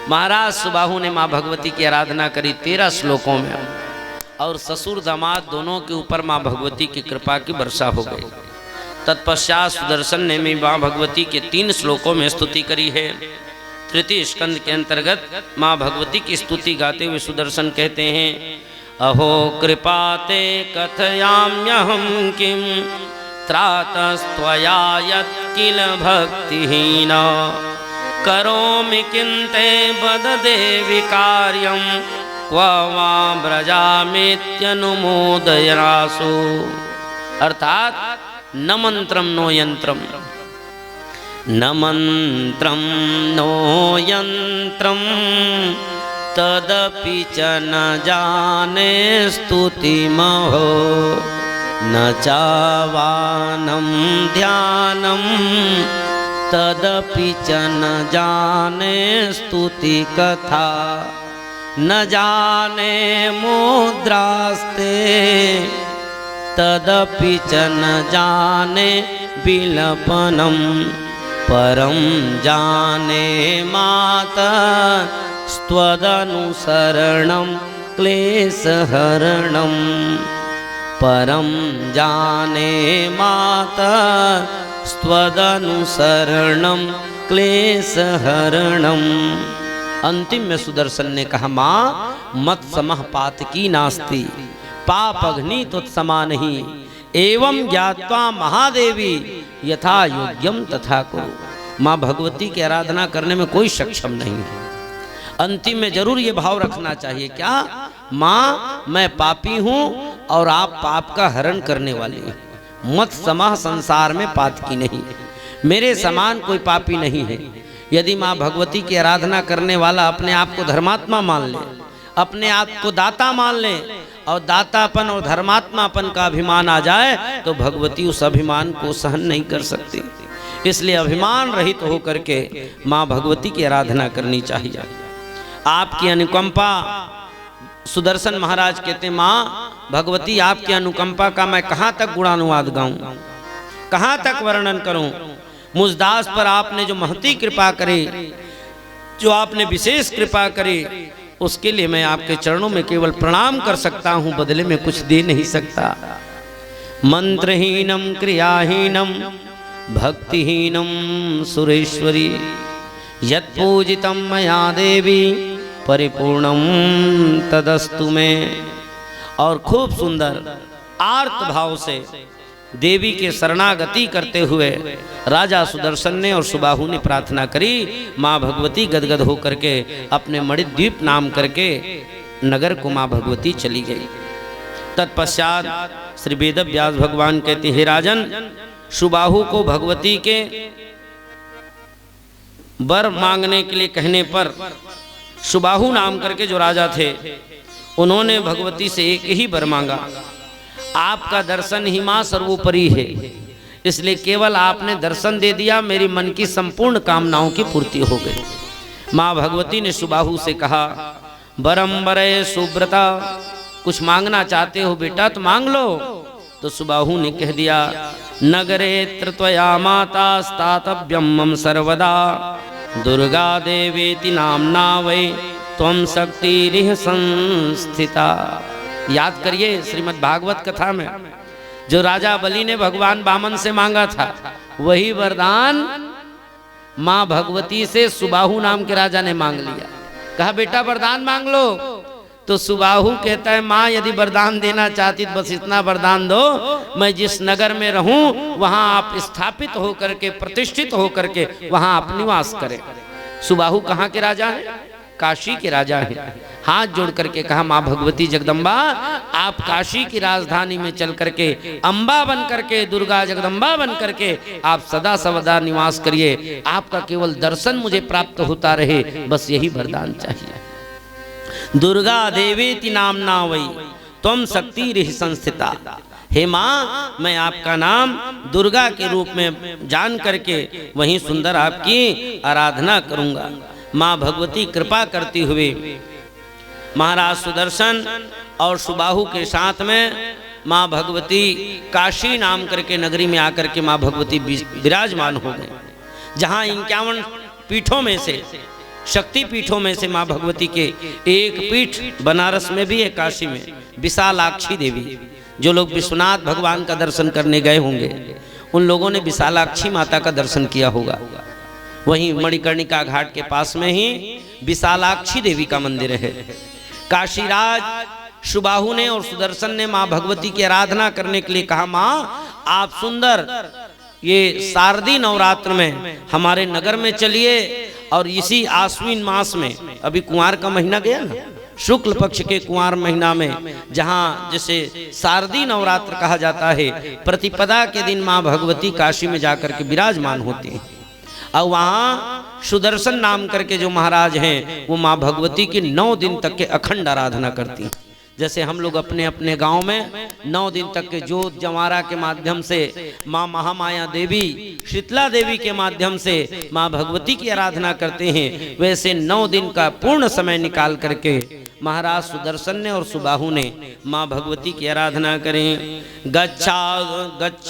महाराज सुबाहु ने माँ भगवती की आराधना करी 13 श्लोकों में, और ससुर दामाद दोनों के ऊपर माँ भगवती की कृपा की वर्षा हो गई। तत्पश्चात सुदर्शन ने भी माँ भगवती के 3 श्लोकों में स्तुति करी है। तृतीय स्कंद के अंतर्गत माँ भगवती की स्तुति गाते हुए सुदर्शन कहते हैं, अहो कृपाते कथयाम्यहं किं त्रातस्त्वया यत् किल भक्तिहीना, करोमि किन्ते वद देवि कार्यं क्व वा व्रजामीत्यनुमोदयासु। अर्थात न मंत्रम नो यंत्रम, न मंत्रम नो यंत्रम तदपि च न जाने स्तुतिमहो, न चावानं ध्यानं तदपि च न जाने स्तुति कथा, न जाने मुद्रास्ते तदपि च न जाने विलपनम, परम जाने माता स्त्वदनुसरणं क्लेशहरणं, परम जाने माता स्त्वदनुसरणं क्लेशहरणं। अंतिम में सुदर्शन ने कहा, माँ मत समः पातकी नास्ति, पाप अग्नि तुत्समा नहीं, एवं ज्ञात्वा महादेवी यथा योग्यम तथा कुरु। माँ भगवती की आराधना करने में कोई सक्षम नहीं है। अंतिम में जरूर ये भाव रखना चाहिए, क्या माँ मैं पापी हूँ और आप पाप का हरण करने वाली हैं, मत समः संसार में पातकी नहीं, मेरे समान कोई पापी नहीं है। यदि माँ भगवती की आराधना करने वाला अपने आप को धर्मात्मा मान ले, अपने आप को दाता मान ले और दातापन और धर्मात्मापन का अभिमान आ जाए तो भगवती उस अभिमान को सहन नहीं कर सकती। इसलिए अभिमान रहित तो होकर के माँ भगवती की आराधना करनी चाहिए। आपकी अनुकंपा, सुदर्शन महाराज कहते, माँ भगवती आपकी अनुकंपा का मैं कहाँ तक गुणानुवाद गाऊं, कहाँ तक वर्णन करूं। मुझ दास पर आपने जो महती कृपा करे, जो आपने विशेष कृपा करे, उसके लिए मैं आपके चरणों में केवल प्रणाम कर सकता हूं, बदले में कुछ दे नहीं सकता। मंत्रहीनम क्रियाहीनम भक्तिहीनम सुरेश्वरी, यत्पूजितं मया देवी परिपूर्णम तदस्तु में। और खूब सुंदर आर्त भाव से देवी के शरणागति करते हुए राजा सुदर्शन ने और सुबाहु ने प्रार्थना करी। माँ भगवती गदगद होकर के अपने मणिद्वीप नाम करके नगर को माँ भगवती चली गई। तत्पश्चात श्री वेद व्यास भगवान कहते, हे राजन, सुबाहु को भगवती के वर मांगने के लिए कहने पर सुबाहु नाम करके जो राजा थे उन्होंने भगवती से एक ही वर मांगा, आपका दर्शन ही मां सर्वोपरि है, इसलिए केवल आपने दर्शन दे दिया, मेरी मन की संपूर्ण कामनाओं की पूर्ति हो गई। मां भगवती ने सुबाहु से कहा, वरम वरे सुब्रता, कुछ मांगना चाहते हो बेटा तो मांग लो। तो सुबाहु ने कह दिया, नगरे त्वया माता स्थातव्यम मम सर्वदा, दुर्गा देवेति नाम्ना वै त्वं शक्तिरिह संस्थिता। याद करिए श्रीमद् भागवत कथा में जो राजा बलि ने भगवान वामन से मांगा था, वही वरदान मां भगवती से सुबाहु नाम के राजा ने मांग लिया। कहा बेटा वरदान मांग लो। तो सुबाहु कहता है, मां यदि वरदान देना चाहती तो बस इतना वरदान दो, मैं जिस नगर में रहूं वहां आप स्थापित होकर के, प्रतिष्ठित होकर के वहां आप निवास करें। सुबाहु कहाँ के राजा हैं? काशी के राजा हैं। हाथ जोड़ करके कहा, माँ भगवती जगदम्बा, आप काशी की राजधानी में चल करके अम्बा बन करके, दुर्गा जगदम्बा बन करके आप सदा सर्वदा निवास करिए, आपका केवल दर्शन मुझे प्राप्त होता रहे, बस यही वरदान चाहिए। दुर्गा देवेति नाम्ना वै त्वं शक्तिरिह संस्थिता। हे माँ, मैं आपका नाम दुर्गा के रूप में जान करके वहीं सुंदर आपकी आराधना करूंगा। माँ भगवती कृपा करती हुए महाराज सुदर्शन और सुबाहु के साथ में माँ भगवती काशी नाम करके नगरी में आकर के माँ भगवती विराजमान हो गए। जहाँ 51 पीठों में से, शक्ति पीठों में से माँ भगवती के एक पीठ बनारस में भी है, काशी में विशालाक्षी देवी। जो लोग विश्वनाथ भगवान का दर्शन करने गए होंगे उन लोगों ने विशालाक्षी माता का दर्शन किया होगा। वहीं मणिकर्णिका घाट के पास में ही विशालाक्षी देवी का मंदिर है। काशीराज सुबाहु ने और सुदर्शन ने माँ भगवती की आराधना करने के लिए कहा, माँ आप सुंदर ये शारदीय नवरात्र में हमारे नगर में चलिए, और इसी आश्विन मास में, अभी कुंवार का महीना गया ना, शुक्ल पक्ष के कुंवार महीना में जहाँ जैसे शारदीय नवरात्र कहा जाता है, प्रतिपदा के दिन माँ भगवती काशी में जाकर के विराजमान होती हैं। और वहाँ सुदर्शन नाम करके जो महाराज हैं वो माँ भगवती की 9 दिन तक के अखंड आराधना करती हैं। जैसे हम लोग अपने अपने गांव में 9 दिन तक के जोत जंवारा के माध्यम से माँ महामाया देवी, शीतला देवी के माध्यम से माँ भगवती की आराधना करते हैं, वैसे 9 दिन का पूर्ण समय निकाल करके महाराज सुदर्शन ने और सुबाहु ने माँ भगवती की आराधना करें। गच्छ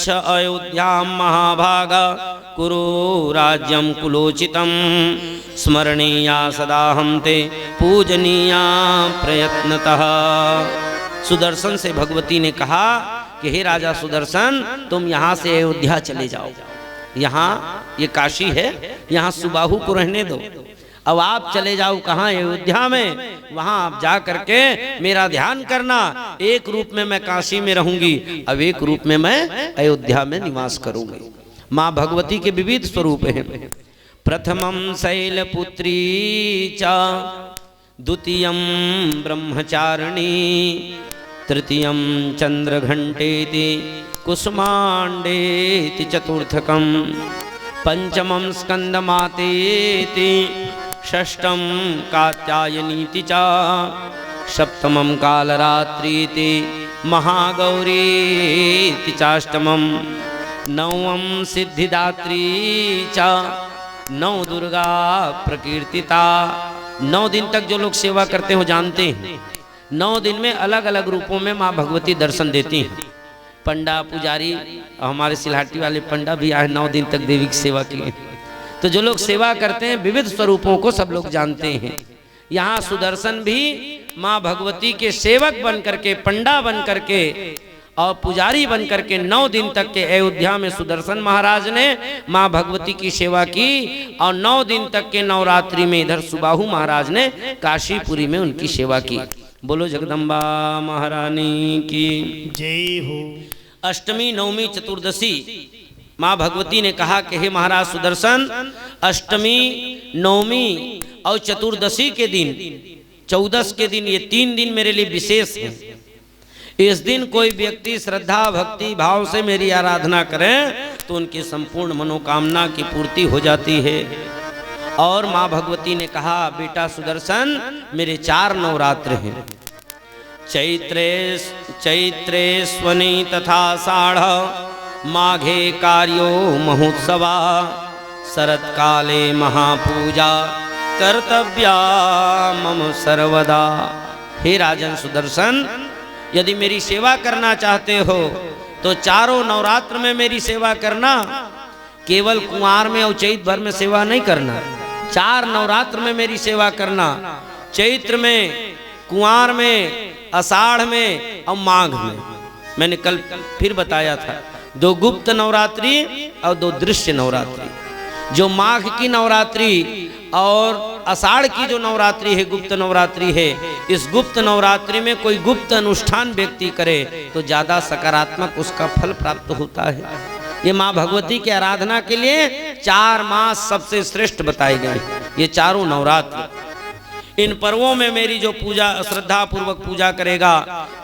अयोध्याम महाभागा कुरु राज्यम कुलोचितम, स्मरणीया सदा हम ते पूजनीया प्रयत्नतः। सुदर्शन से भगवती ने कहा कि हे राजा सुदर्शन, तुम यहाँ से अयोध्या चले जाओ, यहाँ ये काशी है, यहाँ सुबाहु को रहने दो। अब आप चले जाओ कहाँ? अयोध्या में। वहां आप जा करके मेरा ध्यान करना। एक रूप में मैं काशी में रहूंगी, अब एक रूप में मैं अयोध्या में निवास करूंगी। माँ भगवती के विविध स्वरूप हैं। प्रथमम शैलपुत्री च, द्वितीयम ब्रह्मचारिणी, तृतीयम चंद्रघंटेति कुसुमांडेति, चतुर्थकम पंचमम स्कंदमातेति, षष्ठम कात्यायनीति च, सप्तमम कालरात्रीति महागौरीति चाष्टमम, नवम सिद्धिदात्री च, 9 दुर्गा प्रकीर्तिता। 9 दिन तक जो लोग सेवा करते हो जानते हैं, 9 दिन में अलग अलग रूपों में माँ भगवती दर्शन देती हैं। पंडा पुजारी, हमारे सिलहाटी वाले पंडा भी आए 9 दिन तक देवी की सेवा किए। तो जो लोग सेवा करते हैं विविध स्वरूपों को सब लोग जानते हैं। यहाँ सुदर्शन भी माँ भगवती के सेवक बन करके, पंडा बन करके और पुजारी बनकर के 9 दिन तक के अयोध्या में सुदर्शन महाराज ने माँ भगवती की सेवा की और 9 दिन तक के नवरात्रि में इधर सुबाहु महाराज ने काशीपुरी में उनकी सेवा की। बोलो जगदम्बा महारानी की जय हो। अष्टमी, नवमी, चतुर्दशी माँ भगवती ने कहा कि हे महाराज सुदर्शन, अष्टमी, नवमी और चतुर्दशी के दिन, 14 के दिन, ये 3 दिन मेरे लिए विशेष है। इस दिन कोई व्यक्ति श्रद्धा भक्ति भाव से मेरी आराधना करें तो उनकी संपूर्ण मनोकामना की पूर्ति हो जाती है। और माँ भगवती ने कहा बेटा सुदर्शन, मेरे 4 नवरात्र हैं, चैत्रेश्वनी तथा साढ़, माघे कार्यो महोत्सवा, शरत काले महापूजा कर्तव्या मम सर्वदा। हे राजन सुदर्शन, यदि मेरी सेवा करना चाहते हो तो 4 नवरात्र में मेरी सेवा करना, केवल कुंवार में और चैत भर में सेवा नहीं करना। 4 नवरात्र में मेरी सेवा करना, चैत्र में, कुंवार में, आषाढ़ में और माघ में। मैंने कल फिर बताया था 2 गुप्त नवरात्रि और 2 दृश्य नवरात्रि। जो माघ की नवरात्रि और आषाढ़ की जो नवरात्रि है, गुप्त नवरात्रि है, इस गुप्त नवरात्रि में कोई गुप्त अनुष्ठान व्यक्ति करे तो ज्यादा सकारात्मक उसका फल प्राप्त होता है। ये माँ भगवती की आराधना के लिए 4 मास सबसे श्रेष्ठ बताए गए, ये 4 नवरात्र। इन पर्वों में मेरी जो पूजा, श्रद्धा पूर्वक पूजा करेगा,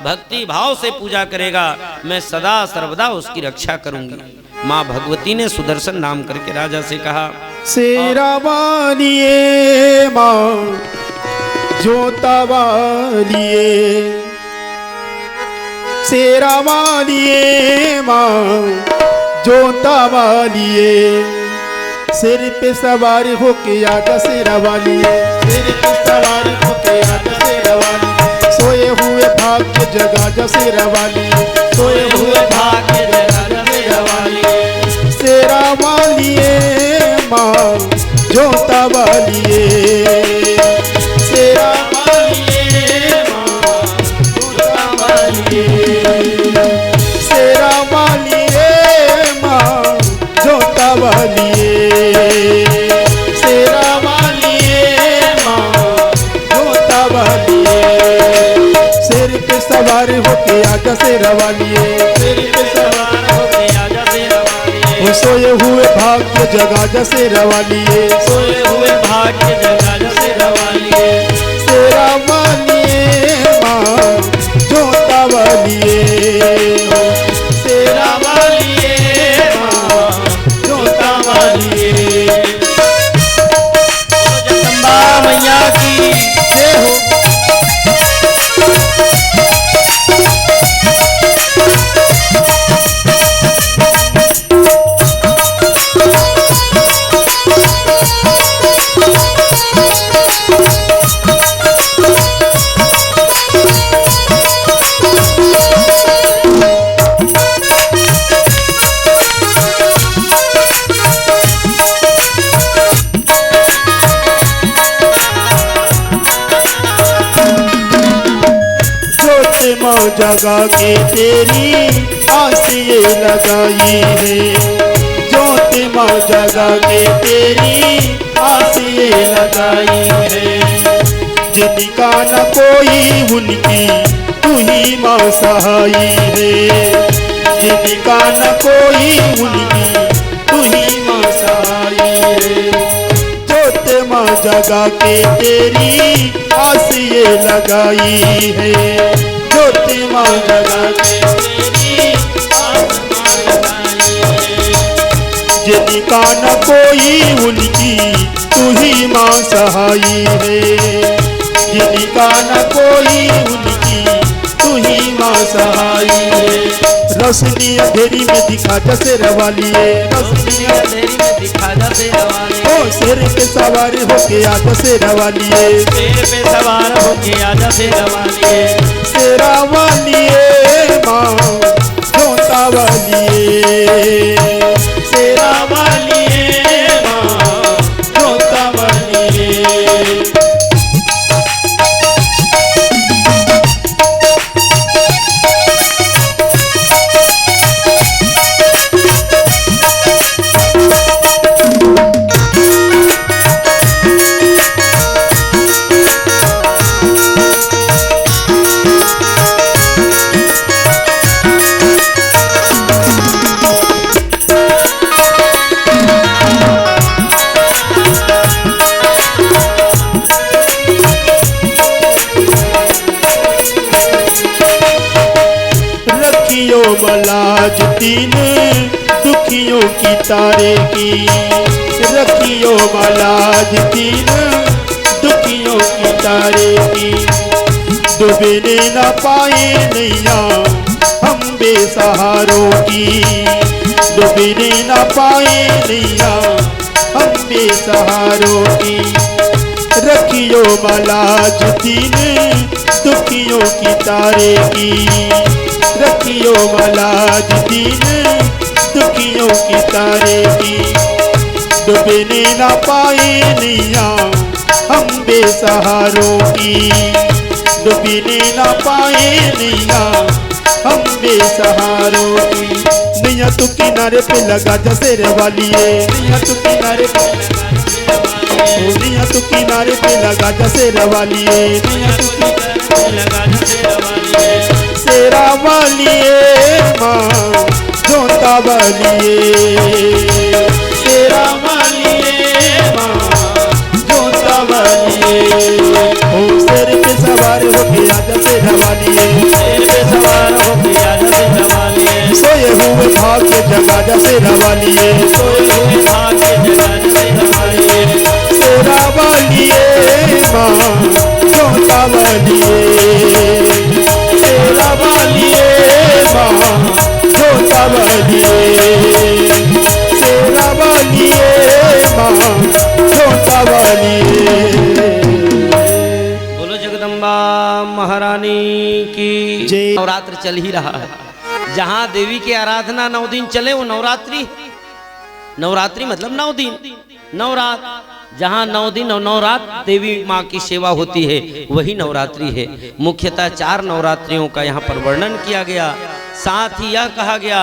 भक्ति भाव से पूजा करेगा, मैं सदा सर्वदा उसकी रक्षा करूंगी। माँ भगवती ने सुदर्शन नाम करके राजा से कहा, शेरा वालिए माँ जोता वालिए, शेरा वालिए माँ जोता वालिए, सिर पे सवार होके आजा शेरा वालिए, सिर पे सवार होके आजा शेरा वालिए, सोए हुए भाग्य जगा जा शेरा वालिए, सोए हुए भाग्य जगा जा शेरा वालिए, शेरा वालिए माँ जोता वालिए, शेरा वालिए माँ जोता वालिए, शेरा वालिए माँ जोता वालिए, शेरा वालिए माँ जोता वालिए, सिर पे सवार होके आजा शेरा वालिए, सिर पे सवार होके आजा शेरा वालिए, सोए हुए भाग्य जगा जा शेरा वालिए, सोए हुए भाग्य जगा जा शेरा वालिए, शेरा वालिए माँ जोता वालिए, शेरा वालिए माँ जोता वालिए। जगदम्बा मैया की जय हो। जगा के तेरी आस ये लगाई है, जोत माँ जगा के तेरी आस ये लगाई है, जिनका न कोई उनकी तू ही माँ सहाई है, जिनका न कोई उनकी तू ही माँ सहाई है, जोत माँ जगा के तेरी आस ये लगाई है, ज्योति माँ जगा के तेरी आस लगाई है, जिनका न कोई उनकी तू ही माँ सहाई है, जिनका न कोई उनकी तू ही माँ सहाई है, रोशनी अंधेरी में दिखा जा शेरा वालिए, रोशनी अंधेरी में दिखा जा शेरा वालिए, ओ शेर पे सवार होके आजा शेरा वालिए, शेर पे सवार होके आजा शेरा वालिए, शेरा वालिए माँ जोता वालिए, शेरा वालिए माँ जोता वालिए। तारेगी, रखियो मलाज दीन दुखियों की तारेगी। डूबने न पाए नैया हम बेसहारों की, डूबने न पाए नैया हम बेसहारों की। रखियो मलाज दीन दुखियों की तारेगी, रखियो मलाज दीन दुखियों की तारेगी। डूबने न पाए नैया हम बेसहारों की, डूबने न पाए नैया हम बेसहारों की। नैया तू किनारे पे लगा जा शेर वालिए, नैया तू किनारे पे नैया तू किनारे पे लगा जा शेर वालिए, नैया तू किनारे पे लगा जा शेर वालिए। शेरा वालिए माँ जोता वालिए, शेरा वालिए माँ जोता वालिए। ओ शेर पे सवार होके आजा शेरा वालिए, शेर पे सवार होके आजा शेरा वालिए। सोए हुए भाग्य जगा जा शेरा वालिए, सोए हुए भाग्य जगा जा शेरा वालिए। शेरा वालिए माँ जोता वालिए, शेरा वालिए माँ जोता वालिए, शेरा वालिए माँ जोता वालिए। बोलो जगदम्बा महारानी की जय। नवरात्र चल ही रहा है, जहाँ देवी की आराधना 9 दिन चले वो नवरात्रि। नवरात्रि मतलब 9 दिन, नवरात जहाँ 9 दिन और 9 रात देवी माँ की सेवा होती है वही नवरात्रि है। मुख्यतः 4 नवरात्रियों का यहाँ पर वर्णन किया गया। साथ ही यह कहा गया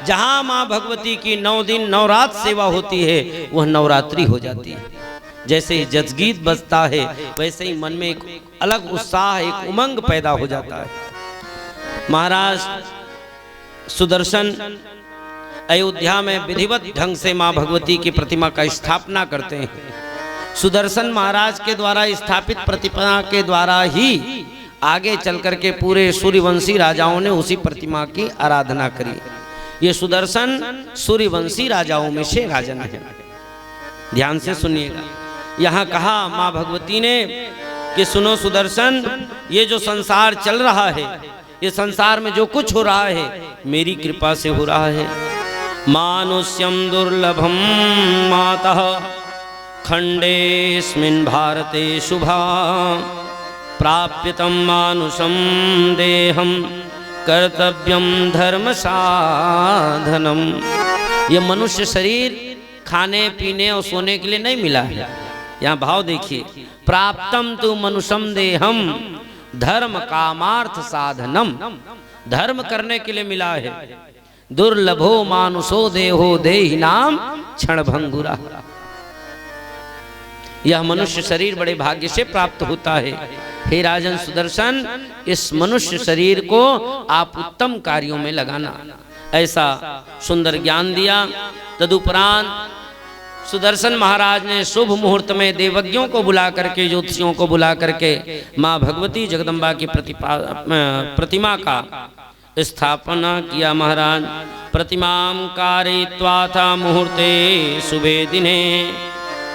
जहाँ माँ भगवती की 9 दिन 9 रात सेवा होती है वह नवरात्रि हो जाती है। जैसे ही जजगीत बजता है वैसे ही मन में एक अलग उत्साह, एक उमंग पैदा हो जाता है। महाराज सुदर्शन अयोध्या में विधिवत ढंग से माँ भगवती की प्रतिमा का स्थापना करते हैं। सुदर्शन महाराज के द्वारा स्थापित प्रतिमा के द्वारा ही आगे चल करके पूरे सूर्यवंशी राजाओं ने उसी प्रतिमा की आराधना करी। ये सुदर्शन सूर्यवंशी राजाओं में से राजन है। ध्यान से सुनिएगा, यहाँ कहा माँ भगवती ने कि सुनो सुदर्शन, ये जो संसार चल रहा है, ये संसार में जो कुछ हो रहा है मेरी कृपा से हो रहा है। मानुष्यम दुर्लभम मातः खंडेस्मिन् भारते शुभा प्राप्यतम मानुषम देहम कर्तव्यम धर्म साधनम। ये मनुष्य शरीर खाने पीने और सोने के लिए नहीं मिला है। यहाँ भाव देखिए, प्राप्तम तु मनुषम देहम धर्म कामार्थ साधनम, धर्म करने के लिए मिला है। दुर्लभो मानुषो देहो देहि नाम क्षण भंगुरा। यह मनुष्य शरीर बड़े भाग्य से प्राप्त होता है। हे राजन सुदर्शन, इस मनुष्य शरीर को आप उत्तम कार्यों में लगाना, ऐसा सुंदर ज्ञान दिया। तदुपरांत सुदर्शन महाराज ने शुभ मुहूर्त में देवज्ञों को बुला करके, ज्योतिषियों को बुला करके माँ भगवती जगदम्बा की प्रतिमा का स्थापना किया। महाराज प्रतिमां कारयित्वा था मुहूर्ते शुभे दिने।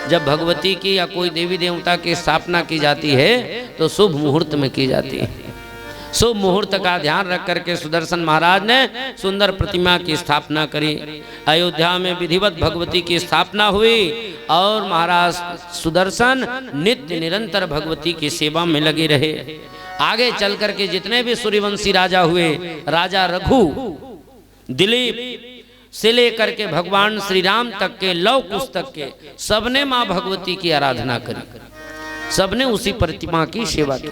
जब भगवती की या कोई देवी देवता की स्थापना की जाती है तो शुभ मुहूर्त में की जाती है। शुभ मुहूर्त का ध्यान रख करके सुदर्शन महाराज ने सुंदर प्रतिमा की स्थापना करी। अयोध्या में विधिवत भगवती की स्थापना हुई और महाराज सुदर्शन नित्य निरंतर भगवती की सेवा में लगे रहे। आगे चल करके जितने भी सूर्यवंशी राजा हुए, राजा रघु, दिलीप से लेकर के भगवान श्री राम तक के, लव कुश तक के, सबने माँ भगवती की आराधना करी, सबने उसी प्रतिमा की सेवा की।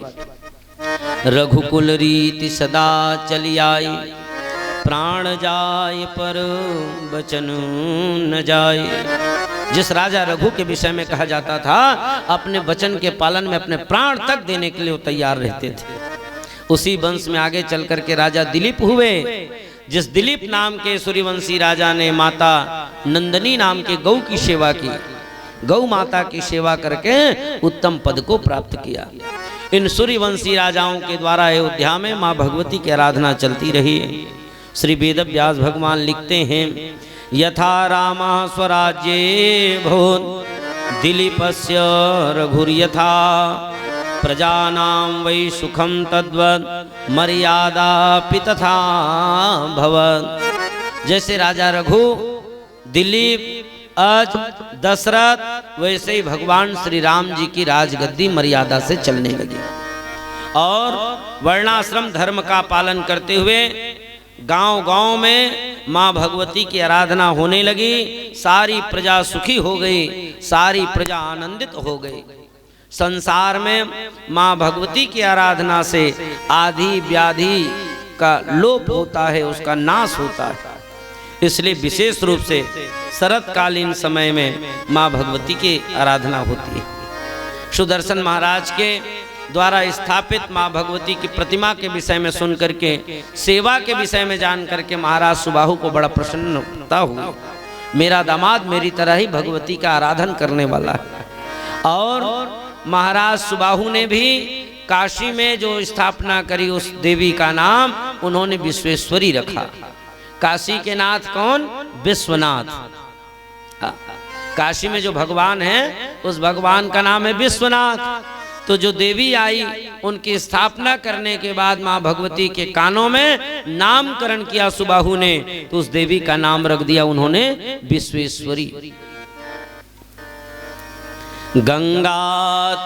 रघुकुल रीति सदा चली आई, प्राण जाए पर बचन न जाए। जिस राजा रघु के विषय में कहा जाता था अपने वचन के पालन में अपने प्राण तक देने के लिए वो तैयार रहते थे, उसी वंश में आगे चल करके राजा दिलीप हुए। जिस दिलीप नाम के सूर्यवंशी राजा ने माता नंदनी नाम के गौ की सेवा की, गौ माता की सेवा करके उत्तम पद को प्राप्त किया। इन सूर्यवंशी राजाओं के द्वारा अयोध्या में माँ भगवती की आराधना चलती रही। श्री वेद व्यास भगवान लिखते हैं यथा रामः स्वराज्ये भूत् दिलीपस्य रघुर्यथा प्रजानां वै सुखं तद्वत् मर्यादापि तथा भवत्। जैसे राजा रघु, दिलीप, अज, दशरथ, वैसे ही भगवान श्री राम जी की राजगद्दी मर्यादा से चलने लगी और वर्णाश्रम धर्म का पालन करते हुए गांव-गांव में माँ भगवती की आराधना होने लगी। सारी प्रजा सुखी हो गई, सारी प्रजा आनंदित हो गई। संसार में माँ भगवती की आराधना से आदि व्याधि का लोप होता है, उसका नाश होता है। इसलिए विशेष रूप से शरतकालीन समय में माँ भगवती की आराधना होती है। सुदर्शन महाराज के द्वारा स्थापित माँ भगवती की प्रतिमा के विषय में सुन करके, सेवा के विषय में जान करके महाराज सुबाहु को बड़ा प्रसन्नता हुई। मेरा दामाद मेरी तरह ही भगवती का आराधन करने वाला है। और महाराज सुबाहु ने भी काशी में जो स्थापना करी उस देवी का नाम उन्होंने विश्वेश्वरी रखा। काशी के नाथ कौन? विश्वनाथ। काशी में जो भगवान है उस भगवान का नाम है विश्वनाथ। तो जो देवी आई उनकी स्थापना करने के बाद माँ भगवती के कानों में नामकरण किया सुबाहु ने, तो उस देवी का नाम रख दिया उन्होंने विश्वेश्वरी। गंगा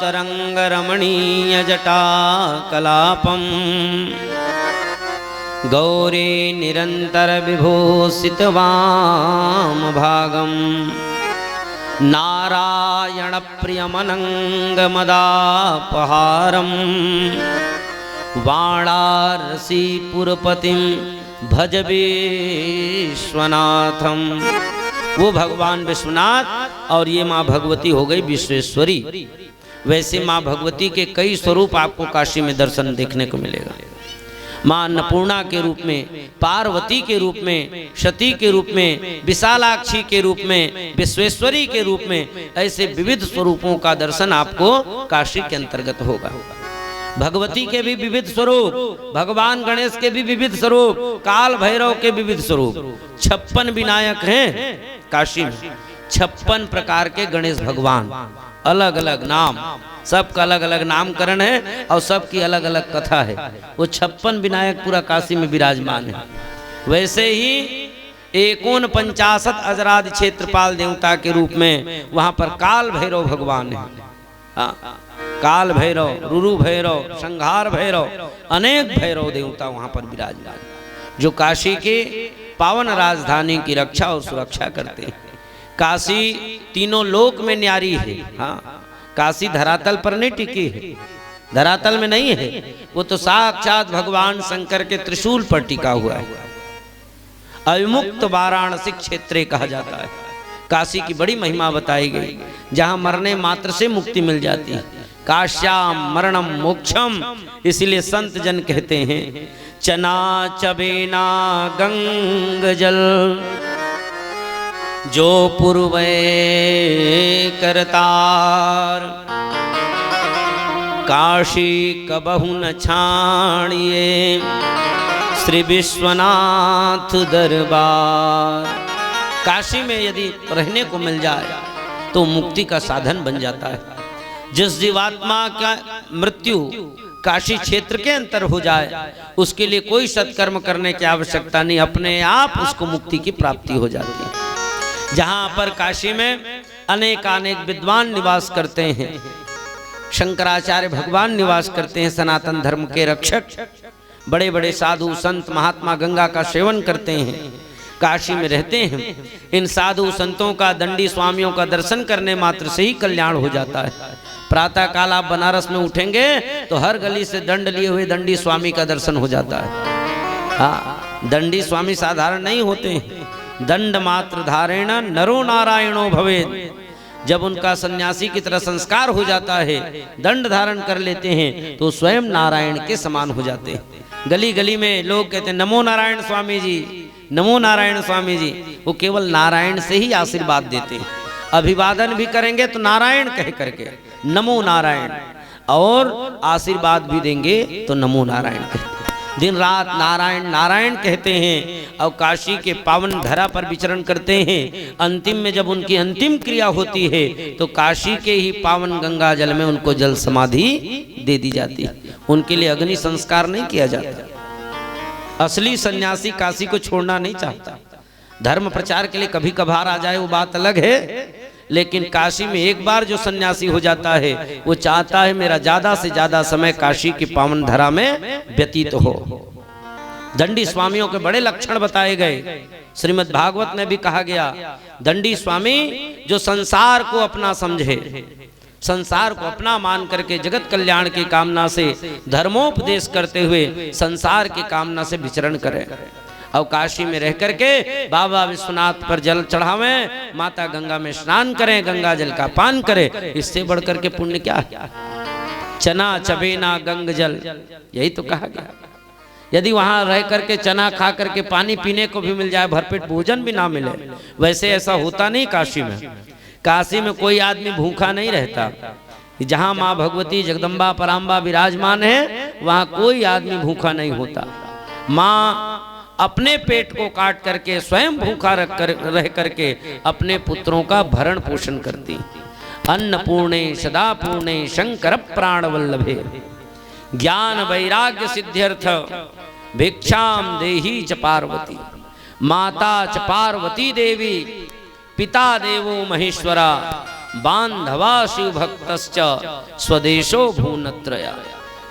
तरंग रमणीय जटा कलापम गौरी निरंतर विभूषित वाम भागम नारायण प्रियमनंग मदापहारम वाणारसी पुरपतिम भज विश्वनाथम। वो भगवान विश्वनाथ और ये माँ भगवती हो गई विश्वेश्वरी। वैसे माँ भगवती के कई स्वरूप आपको काशी में दर्शन देखने को मिलेगा। माँ अन्नपूर्णा के रूप में, पार्वती के रूप में, सती के रूप में, विशालाक्षी के रूप में, विश्वेश्वरी के रूप में, ऐसे विविध स्वरूपों का दर्शन आपको काशी के अंतर्गत होगा। भगवती के भी विविध स्वरूप, भगवान गणेश के भी विविध स्वरूप, काल भैरव के विविध स्वरूप। 56 विनायक हैं काशी में, 56 प्रकार के गणेश भगवान, अलग अलग नाम, सबका अलग अलग नामकरण है और सबकी अलग अलग कथा है। वो 56 विनायक पूरा काशी में विराजमान है। वैसे ही 49 अजराद क्षेत्रपाल देवता के रूप में वहां पर काल भैरव भगवान है। काल भैरव, रुरु भैरव, संहार भैरव, अनेक भैरव देवता वहां पर विराजमान, जो काशी के पावन राजधानी की रक्षा और सुरक्षा करते हैं। काशी तीनों लोक में न्यारी है। हाँ, काशी धरातल पर नहीं टिकी है, धरातल में नहीं है, वो तो साक्षात भगवान शंकर के त्रिशूल पर टिका हुआ है। अविमुक्त वाराणसी क्षेत्र कहा जाता है। काशी की बड़ी महिमा बताई गई, जहां मरने मात्र से मुक्ति मिल जाती है। काश्याम मरणम मोक्षम, इसलिए संत जन कहते हैं चना चबेना गंग जल जो पूर्वे करतार काशी कबहु न छाणिए श्री विश्वनाथ दरबार। काशी में यदि रहने को मिल जाए तो मुक्ति का साधन बन जाता है। जिस जीवात्मा का मृत्यु काशी क्षेत्र के अंतर हो जाए उसके लिए कोई सत्कर्म करने की आवश्यकता नहीं, अपने आप उसको मुक्ति की प्राप्ति हो जाती है। जहां पर काशी में अनेक विद्वान निवास करते हैं, शंकराचार्य भगवान निवास करते हैं, सनातन धर्म के रक्षक, बड़े बड़े साधु संत महात्मा गंगा का सेवन करते हैं, काशी में रहते हैं। इन साधु संतों का, दंडी स्वामियों का दर्शन करने मात्र से ही कल्याण हो जाता है। प्रातः काल आप बनारस में उठेंगे तो हर गली से दंड लिए हुए दंडी स्वामी का दर्शन हो जाता है। हाँ, दंडी स्वामी साधारण नहीं होते हैं। दंड मात्र धारेण नरो नारायणो भवेत्। जब उनका सन्यासी की तरह संस्कार हो जाता है, दंड धारण कर लेते हैं, तो स्वयं नारायण के समान हो जाते हैं। गली गली में लोग कहते हैं नमो नारायण स्वामी जी, नमो नारायण स्वामी जी। वो केवल नारायण से ही आशीर्वाद देते हैं। अभिवादन भी करेंगे तो नारायण कह करके नमो नारायण, और आशीर्वाद भी देंगे तो नमो नारायण कहते। दिन रात नारायण नारायण कहते हैं और काशी के पावन धरा पर विचरण करते हैं। अंतिम में जब उनकी अंतिम क्रिया होती है तो काशी के ही पावन गंगा जल में उनको जल समाधि दे दी जाती है। उनके लिए अग्नि संस्कार नहीं किया जाता। असली सन्यासी काशी को छोड़ना नहीं चाहता। धर्म प्रचार के लिए कभी कभार आ जाए वो बात अलग है, लेकिन काशी में एक बार जो सन्यासी हो जाता है वो चाहता है मेरा ज्यादा से ज्यादा समय काशी की पावन धरा में व्यतीत हो। दंडी स्वामियों के बड़े लक्षण बताए गए। श्रीमद् भागवत में भी कहा गया दंडी स्वामी जो संसार को अपना समझे, संसार को अपना मान करके जगत कल्याण की कामना से धर्मोपदेश करते हुए संसार की कामना से विचरण करे और काशी में रह करके बाबा विश्वनाथ पर जल चढ़ावे, माता गंगा में स्नान करें, गंगा जल का पान करें। इससे बढ़कर के पुण्य क्या है? चना चबेना गंग जल, यही तो कहा गया। यदि वहां रह करके चना खा करके पानी पीने को भी मिल जाए, भरपेट भोजन भी ना मिले, वैसे ऐसा होता नहीं काशी में। काशी में कोई आदमी भूखा नहीं रहता। जहां माँ भगवती जगदम्बा पराम्बा विराजमान है वहां कोई आदमी भूखा नहीं होता। माँ अपने पेट को काट करके स्वयं भूखा रह करके अपने पुत्रों का भरण पोषण करती। अन्नपूर्णे सदा पूर्णे शंकर प्राण वल्लभे ज्ञान वैराग्य सिद्ध्यर्थ भिक्षाम देही च पार्वती। माता च पार्वती देवी पिता देवो महेश्वरा बांधवा शिव भक्तश्च स्वदेशो भूनत्रया।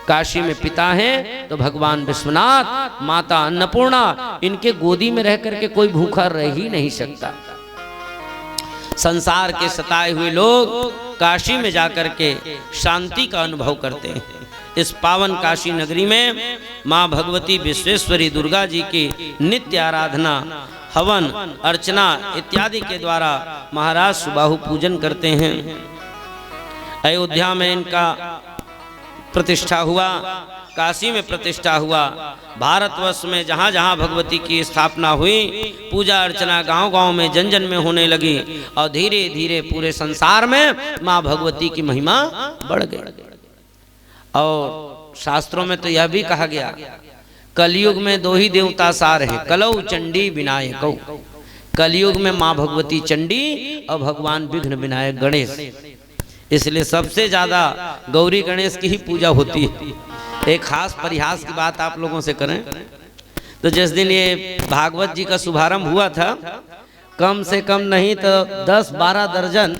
काशी में पिता हैं तो भगवान विश्वनाथ, माता अन्नपूर्णा, इनके गोदी में रह करके कोई भूखा रह ही नहीं सकता। संसार के सताए हुए लोग काशी में जाकर के शांति का अनुभव करते हैं। इस पावन काशी नगरी में माँ भगवती विश्वेश्वरी दुर्गा जी की नित्य आराधना, हवन, अर्चना इत्यादि के द्वारा महाराज सुबाहु पूजन करते हैं। अयोध्या में इनका प्रतिष्ठा हुआ, काशी में प्रतिष्ठा हुआ। भारतवर्ष में जहाँ जहाँ भगवती की स्थापना हुई, पूजा अर्चना गांव गांव में जन जन में होने लगी और धीरे धीरे पूरे संसार में माँ भगवती की महिमा बढ़ गई। और शास्त्रों में तो यह भी कहा गया कलयुग में दो ही देवता सार हैं, कलौ चंडी विनायकौ। कलयुग में माँ भगवती चंडी और भगवान विघ्न विनायक गणेश। इसलिए सबसे ज्यादा गौरी गणेश की ही पूजा होती है। एक खास परिहास की बात आप लोगों से करें तो जिस दिन ये भागवत जी का शुभारंभ हुआ था, कम से कम नहीं तो 10-12 दर्जन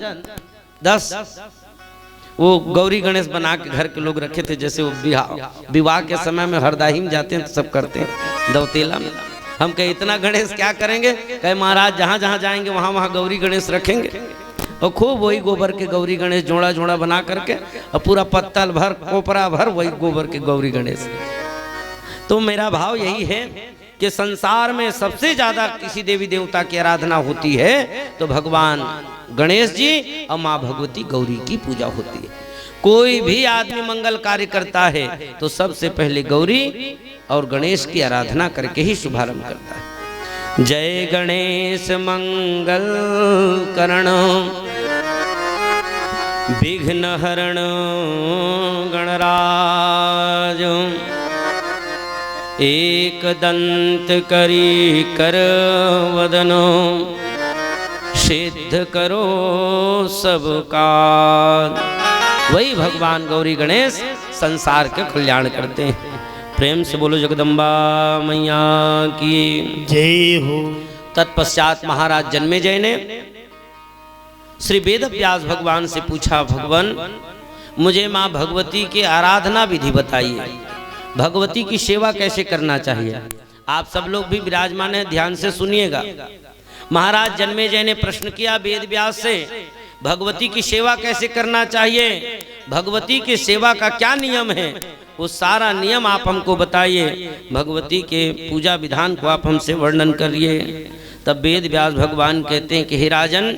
10 वो गौरी गणेश बना के घर के लोग रखे थे। जैसे वो विवाह के समय में हरदाही में जाते हैं तो सब करते हैं दौतेला में। हम कहे इतना गणेश क्या करेंगे? कहे महाराज जहाँ जहाँ जाएंगे वहाँ वहाँ गौरी गणेश रखेंगे और खूब वही गोबर के गौरी गणेश जोड़ा जोड़ा बना करके और पूरा पत्तल भर कोपरा भर वही गोबर के गौरी गणेश। तो मेरा भाव यही है कि संसार में सबसे ज्यादा किसी देवी देवता की आराधना होती है तो भगवान गणेश जी और माँ भगवती गौरी की पूजा होती है। कोई भी आदमी मंगल कार्य करता है तो सबसे पहले गौरी और गणेश की आराधना करके ही शुभारंभ करता है। जय गणेश मंगल करण विघ्न हरण गणराज एक दंत करी कर वदनो सिद्ध करो सब काज। वही भगवान गौरी गणेश संसार के कल्याण करते हैं। प्रेम से बोलो जगदम्बा मैया की जय हो। तत्पश्चात महाराज जन्मेजय ने श्री वेद व्यास भगवान से पूछा, भगवान मुझे माँ भगवती की आराधना विधि बताइए, भगवती की सेवा कैसे करना चाहिए। आप सब लोग भी विराजमान हैं, ध्यान से सुनिएगा। महाराज जन्मेजय ने प्रश्न किया वेद व्यास से, भगवती की सेवा कैसे करना चाहिए, भगवती की सेवा का क्या नियम है, वो सारा नियम आप हमको बताइए, भगवती के पूजा विधान को आप हमसे वर्णन करिए। तब वेद व्यास भगवान कहते हैं कि हे राजन,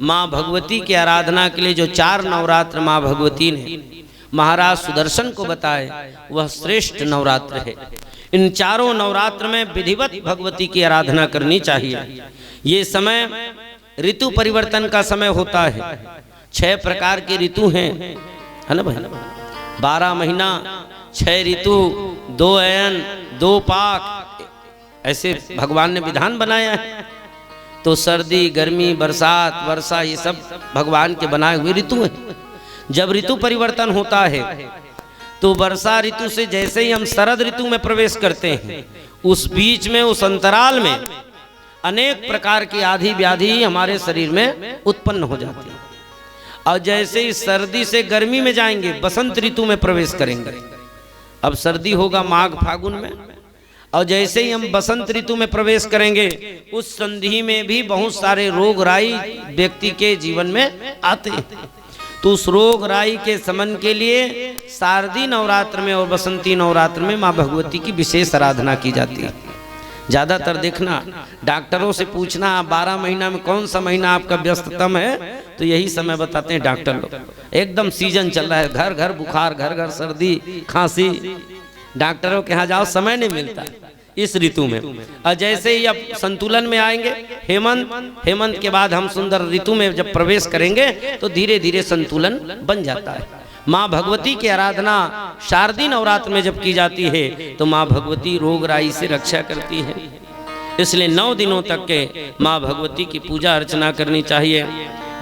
माँ भगवती की आराधना के लिए जो 4 नवरात्र माँ भगवती ने महाराज सुदर्शन को बताए वह श्रेष्ठ नवरात्र है। इन चारों नवरात्र में विधिवत भगवती की आराधना करनी चाहिए। ये समय ऋतु परिवर्तन का समय होता है। 6 प्रकार के ऋतु हैं, है ना भाई। 12 महीना 6 ऋतु, 2 अयन, 2 पाक, ऐसे भगवान ने विधान बनाया है। तो सर्दी, गर्मी, बरसात, वर्षा, ये सब भगवान के बनाए हुए ऋतु हैं। जब ऋतु परिवर्तन होता है तो वर्षा ऋतु से जैसे ही हम शरद ऋतु में प्रवेश करते हैं, उस बीच में, उस अंतराल में अनेक प्रकार की आधी व्याधि हमारे शरीर में उत्पन्न हो जाती है। और जैसे ही सर्दी से गर्मी में जाएंगे, बसंत ऋतु में प्रवेश करेंगे। अब सर्दी होगा माघ फागुन में, और जैसे ही हम बसंत ऋतु में प्रवेश करेंगे, उस संधि में भी बहुत सारे रोग राई व्यक्ति के जीवन में आते हैं। तो उस रोग राई के शमन के लिए शारदीय नवरात्र में और बसंती नवरात्र में माँ भगवती की विशेष आराधना की जाती है। ज़्यादातर देखना, डॉक्टरों से पूछना 12 महीना में कौन सा महीना आपका व्यस्ततम है, तो यही समय बताते हैं डॉक्टर लोग। एकदम सीजन चल रहा है, घर घर बुखार, घर घर सर्दी खांसी, डॉक्टरों के यहाँ जाओ समय नहीं मिलता इस ऋतु में। और जैसे ही अब संतुलन में आएंगे, हेमंत के बाद हम सुंदर ऋतु में जब प्रवेश करेंगे तो धीरे धीरे संतुलन बन जाता है। माँ भगवती की आराधना शारदीय नवरात्र में जब की जाती है तो माँ भगवती रोग राई से रक्षा करती है। इसलिए 9 दिनों तक के माँ भगवती की पूजा अर्चना करनी चाहिए।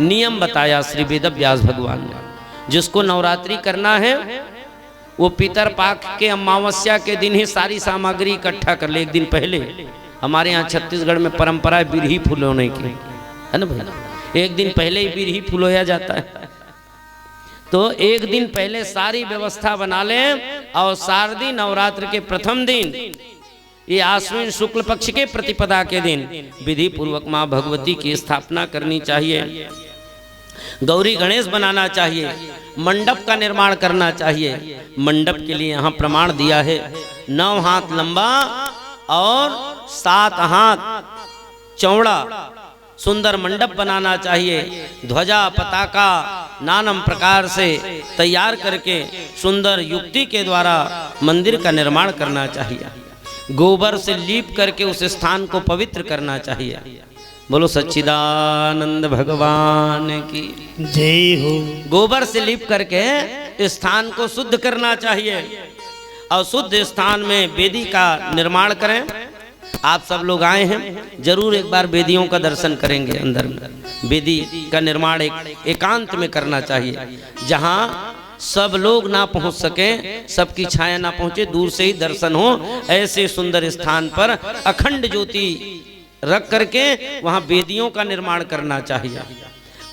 नियम बताया श्री वेद व्यास भगवान ने। जिसको नवरात्रि करना है वो पितर पाक के अमावस्या के दिन ही सारी सामग्री इकट्ठा कर ले। एक दिन पहले, हमारे यहाँ छत्तीसगढ़ में परंपरा है बिरही फुलोने की, है ना भाई, एक दिन पहले ही बिरही फुलोया जाता है। तो एक दिन पहले सारी व्यवस्था बना लें और शारदीय नवरात्र के प्रथम दिन, ये आश्विन शुक्ल पक्ष के प्रतिपदा के दिन विधि पूर्वक माँ भगवती की स्थापना करनी चाहिए। गौरी गणेश बनाना चाहिए, मंडप का निर्माण करना चाहिए। मंडप के लिए यहाँ प्रमाण दिया है 9 हाथ लंबा और 7 हाथ चौड़ा सुंदर मंडप बनाना चाहिए। ध्वजा पताका नानम प्रकार से तैयार करके सुंदर युक्ति के द्वारा मंदिर का निर्माण करना चाहिए। गोबर से लीप करके उस स्थान को पवित्र करना चाहिए। बोलो सच्चिदानंद भगवान की जय हो। गोबर से लीप करके स्थान को शुद्ध करना चाहिए और शुद्ध स्थान में वेदी का निर्माण करें। आप सब लोग आए हैं, जरूर एक बार वेदियों का दर्शन करेंगे। अंदर में वेदी का निर्माण एकांत में करना चाहिए, जहां सब लोग ना पहुंच सके, सबकी छाया ना पहुंचे, दूर से ही दर्शन हो। ऐसे सुंदर स्थान पर अखंड ज्योति रख करके वहां वेदियों का निर्माण करना चाहिए।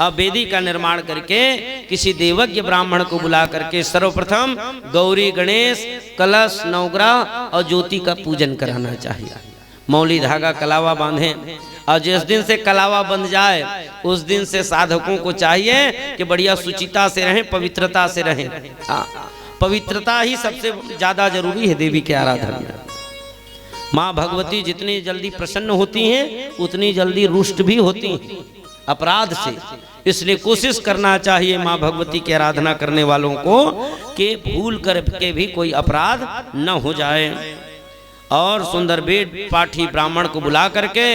अब वेदी का निर्माण करके किसी देवज्ञ ब्राह्मण को बुला करके सर्वप्रथम गौरी गणेश कलश नवग्रह और ज्योति का पूजन कराना चाहिए। मौली धागा कलावा बांधे और जिस दिन से कलावा बंध जाए उस दिन से साधकों को चाहिए कि बढ़िया सुचिता से रहें, पवित्रता से रहें। पवित्रता ही सबसे ज्यादा जरूरी है देवी के आराधना में। माँ भगवती जितनी जल्दी प्रसन्न होती हैं उतनी जल्दी रुष्ट भी होती हैं अपराध से। इसलिए कोशिश करना चाहिए माँ भगवती की आराधना करने वालों को कि भूल करके भी कोई अपराध न हो जाए। और सुंदर वेद पाठी ब्राह्मण को बुला करके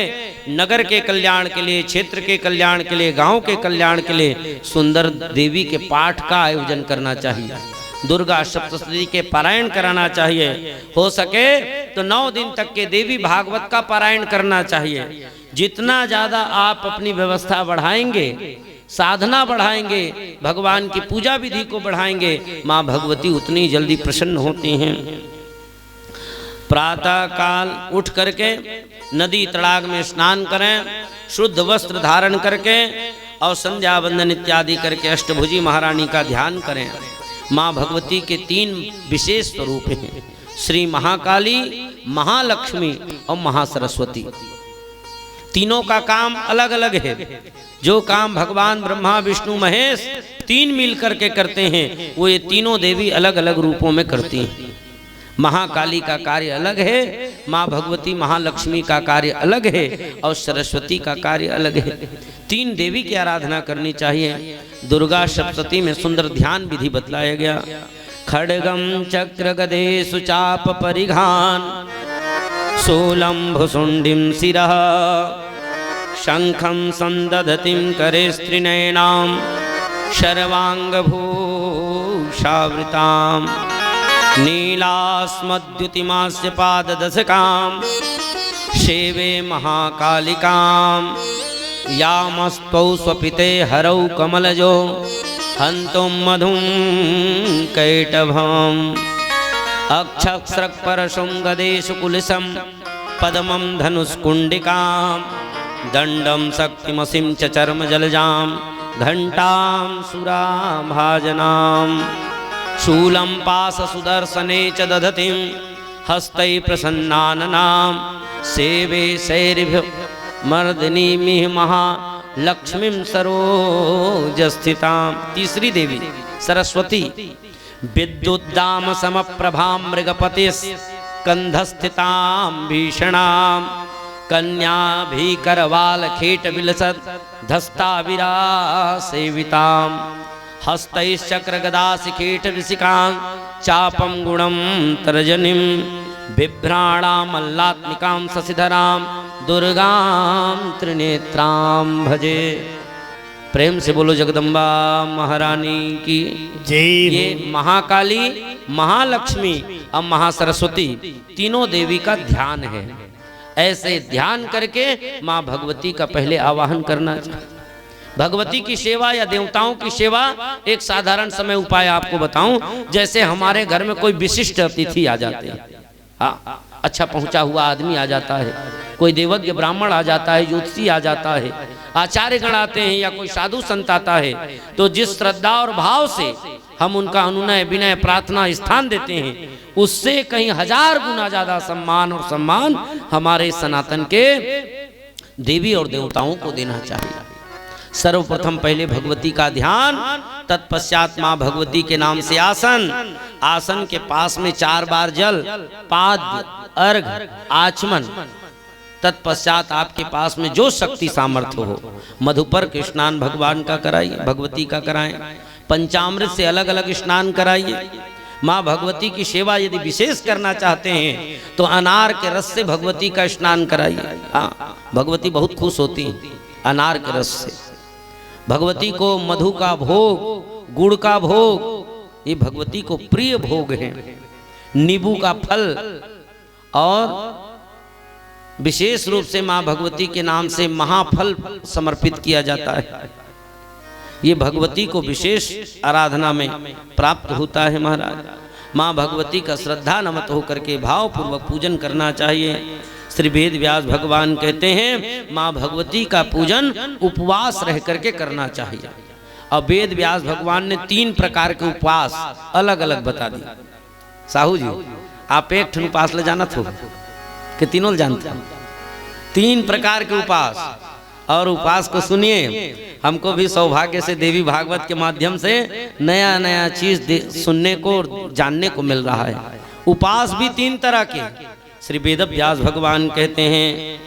नगर के कल्याण के लिए, क्षेत्र के कल्याण के लिए, गांव के कल्याण के लिए सुंदर देवी के पाठ का आयोजन करना चाहिए। दुर्गा सप्तशती के पारायण कराना चाहिए। हो सके तो 9 दिन तक के देवी भागवत का पारायण करना चाहिए। जितना ज्यादा आप अपनी व्यवस्था बढ़ाएंगे, साधना बढ़ाएंगे, भगवान की पूजा विधि को बढ़ाएंगे, माँ भगवती उतनी जल्दी प्रसन्न होती हैं। प्रातः काल उठ करके नदी तड़ाग में स्नान करें, शुद्ध वस्त्र धारण करके और संध्या वंदन इत्यादि करके अष्टभुजी महारानी का ध्यान करें। माँ भगवती के 3 विशेष स्वरूप हैं, श्री महाकाली, महालक्ष्मी और महासरस्वती। तीनों का काम अलग अलग है। जो काम भगवान ब्रह्मा विष्णु महेश 3 मिलकर के करते हैं वो ये तीनों देवी अलग अलग रूपों में करती हैं। महाकाली का कार्य अलग है, माँ भगवती महालक्ष्मी का कार्य अलग है और सरस्वती का कार्य अलग है। 3 देवी की आराधना करनी चाहिए। दुर्गा सप्तशती में सुंदर ध्यान विधि बतलाया गया। खड्गम चक्र गदे सुचाप परिघान शूलं भुसुंडिं शिरः शंखं संदधतिं करे स्त्रिनयनां सर्वांगभूषावृतां नीलास्मद्युतिमास्य पाददशकां सेवे महाकालिकां यामस्तौ स्वपिते हरौ कमलजो हन्तुं मधुं कैटभम् अक्षस्रक्परशुं गदेषु कुलिशं पद्मं धनुष्कुण्डिकां दण्डं शक्तिमसिं च चर्मजलजां घण्टां सुराभाजनां शूलं पाशसुदर्शने च दधतिं हस्तैः प्रसन्नाननां सेवे शैर्भिर्मर्दिनीमिह महालक्ष्मीं सरोजस्थितां। तीसरी देवी सरस्वती विद्युद्दाम समप्रभां मृगपतिस्कन्धस्थितां भीषणां कन्या भीकरवाल खेट विलसत् धस्ताविरासेवितां हस्तैश्चक्रगदाशिखेट विशिकां चापं गुणं तर्जनीं बिभ्राणामल्लात्मिकां शशिधरां दुर्गां त्रिनेत्रां भजे। प्रेम से बोलो जगदम्बा महारानी की जय ये महाकाली, महालक्ष्मी और महासरस्वती तीनों देवी का ध्यान है। ऐसे ध्यान करके माँ भगवती का पहले आवाहन करना चाहिए। भगवती की सेवा या देवताओं की सेवा एक साधारण समय उपाय आपको बताऊं। जैसे हमारे घर में कोई विशिष्ट अतिथि आ जाते हैं, हाँ, अच्छा पहुंचा हुआ आदमी आ जाता है, कोई देवज्ञ ब्राह्मण आ जाता है, ज्योतिषी आ जाता है, आचार्य गण आते हैं या कोई साधु संत आता है, तो जिस श्रद्धा और भाव से हम उनका अनुनय विनय प्रार्थना स्थान देते हैं, उससे कहीं 1000 गुना ज्यादा सम्मान और सम्मान हमारे सनातन के देवी और देवताओं को देना चाहिए। सर्वप्रथम पहले भगवती का ध्यान, तत्पश्चात माँ भगवती के नाम से आसन, आसन के पास में 4 बार जल, पाद्य, अर्घ, आचमन। तत्पश्चात आपके पास में जो शक्ति सामर्थ्य हो, मधुपर के स्नान भगवान का कराइए, भगवती का कराएं। पंचामृत से अलग अलग स्नान कराइए। माँ भगवती की सेवा यदि विशेष करना चाहते हैं तो अनार के रस से भगवती का स्नान कराइए। हाँ, भगवती बहुत खुश होती है अनार के रस से। भगवती को मधु का भोग, गुड़ का भोग, ये भगवती को प्रिय भोग है। नींबू का फल और विशेष रूप से माँ भगवती के नाम से महाफल समर्पित किया जाता है। ये भगवती को विशेष आराधना में प्राप्त होता है। महाराज, माँ भगवती का श्रद्धा नमत होकर के भाव पूर्वक पूजन करना चाहिए। श्री वेद व्यास भगवान कहते हैं माँ भगवती का पूजन उपवास रह करके करना चाहिए। और वेद व्यास भगवान ने 3 प्रकार के उपवास अलग अलग बता दिए। साहू जी, आप एक ठन उपास ले जाना थो कि तीनों जानते हैं? 3 प्रकार के उपास। और उपास को सुनिए, हमको भी सौभाग्य से देवी भागवत के माध्यम से नया नया चीज सुनने को जानने को मिल रहा है। उपास भी 3 तरह के। श्री वेद व्यास भगवान कहते हैं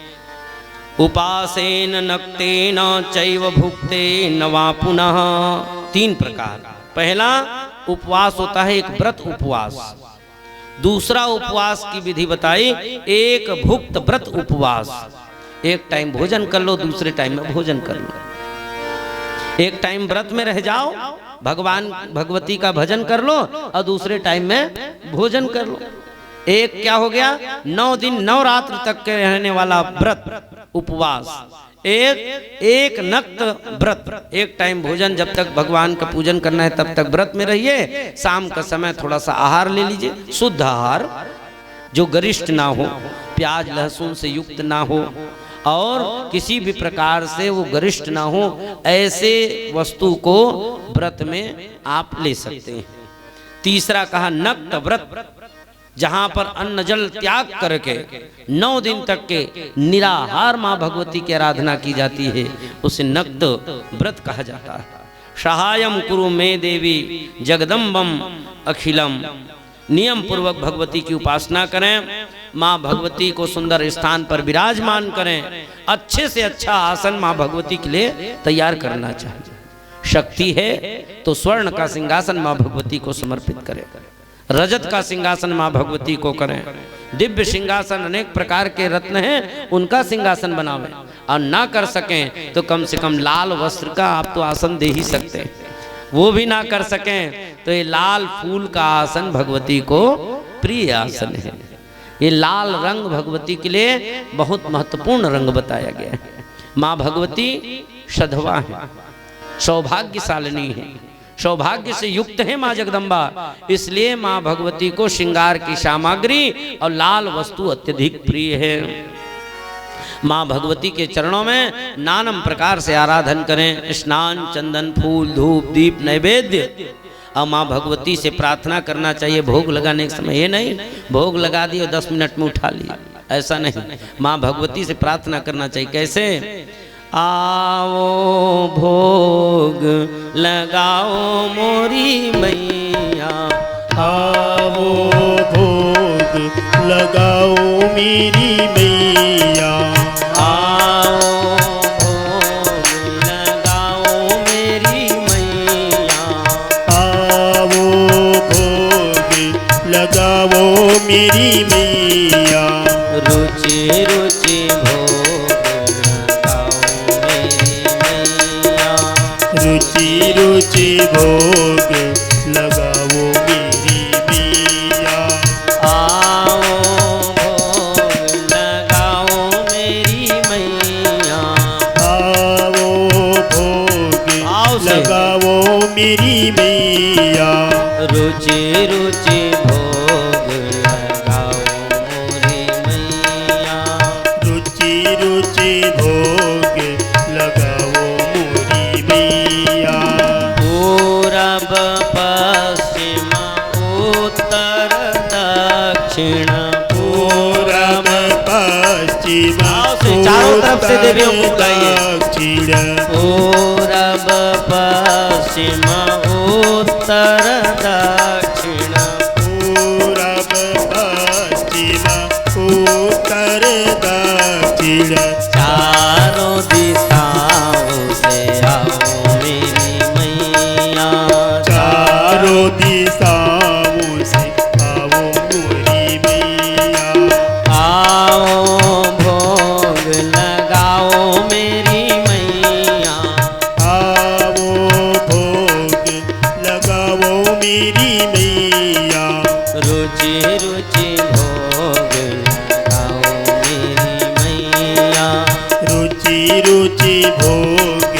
उपासेन नक्तेन चैव भुक्तेन वा पुनः। 3 प्रकार। पहला उपवास होता है एक व्रत उपवास। दूसरा उपवास की विधि बताई, एक भुक्त व्रत उपवास। एक टाइम भोजन कर लो, दूसरे टाइम में भोजन कर लो। एक टाइम व्रत में रह जाओ, भगवान भगवती का भजन कर लो, और दूसरे टाइम में भोजन कर लो। एक क्या हो गया, 9 दिन 9 रात्र तक के रहने वाला व्रत उपवास। एक नक्त व्रत, एक टाइम भोजन, जब तक भगवान का पूजन करना है तब तक व्रत में रहिए। शाम का समय थोड़ा सा आहार ले लीजिए, शुद्ध आहार जो गरिष्ठ ना हो, प्याज लहसुन से युक्त ना हो, और किसी भी प्रकार से वो गरिष्ठ ना हो, ऐसे वस्तु को व्रत में आप ले सकते हैं। तीसरा कहा नक्त व्रत, जहां पर अन्न जल त्याग करके 9 दिन तक के निराहार माँ भगवती की आराधना की जाती है, उसे नक्त व्रत कहा जाता है। सहायम कुरु मे देवी जगदम्बम अखिलम। नियम पूर्वक भगवती की उपासना करें, माँ भगवती को सुंदर स्थान पर विराजमान करें, अच्छे से अच्छा आसन माँ भगवती के लिए तैयार करना चाहिए। शक्ति है तो स्वर्ण का सिंहासन माँ भगवती को समर्पित करें, रजत का सिंहासन माँ भगवती को करें, दिव्य सिंहासन अनेक प्रकार के रत्न हैं उनका सिंहासन बनावें, और ना कर सकें तो कम से कम लाल वस्त्र का आप तो आसन दे ही सकते हैं। वो भी ना कर सकें तो ये लाल फूल का आसन भगवती को प्रिय आसन है। ये लाल रंग भगवती के लिए बहुत महत्वपूर्ण रंग बताया गया है। माँ भगवती सधवा है, सौभाग्यशालिनी है, सौभाग्य से युक्त है माँ जगदम्बा। इसलिए माँ भगवती को श्रृंगार की सामग्री और लाल वस्तु अत्यधिक प्रिय है। माँ भगवती के चरणों में नानम प्रकार से आराधन करें, स्नान, चंदन, फूल, धूप, दीप, नैवेद्य। और माँ भगवती से प्रार्थना करना चाहिए भोग लगाने के समय। ये नहीं भोग लगा दिए 10 मिनट में उठा लिया, ऐसा नहीं। माँ भगवती से प्रार्थना करना चाहिए। कैसे? आओ भोग लगाओ मोरी मैया, आओ भोग लगाओ मेरी मैया, आओ भोग लगाओ मेरी मैया, आओ भोग लगाओ मेरी मैया, रुचि रुचि भोग लगाओ मेरी मैया, रुचि रुचि भोग लगाओ मेरी मैया, आओ भोग लगाओ मेरी मैया, आओ भोग आओ से। लगाओ मेरी मैया, रुचि रुचि भोग लगाओ मोरी मैया, रुचि रुचि भोग लगाओ मोरी मैया, पूरब पश्चिम उत्तर दक्षिण पूरब पश्चिम आओ से चारों तरफ से देवियों को बुलाइए। दक्षिण, पूरब पश्चिम उत्तर दक्षिण, पूरब पश्चिम उत्तर दक्षिण, चारों दिशाओं से आओ मेरी मैया, चारों दिशाओं से आओ मोरी मैया, आओ भोग लगाओ मेरी मैया, आओ भोग लगाओ मेरी मैया, रुचि रुचि भोग लगाओ मेरी मैया, रुचि रुचि भोग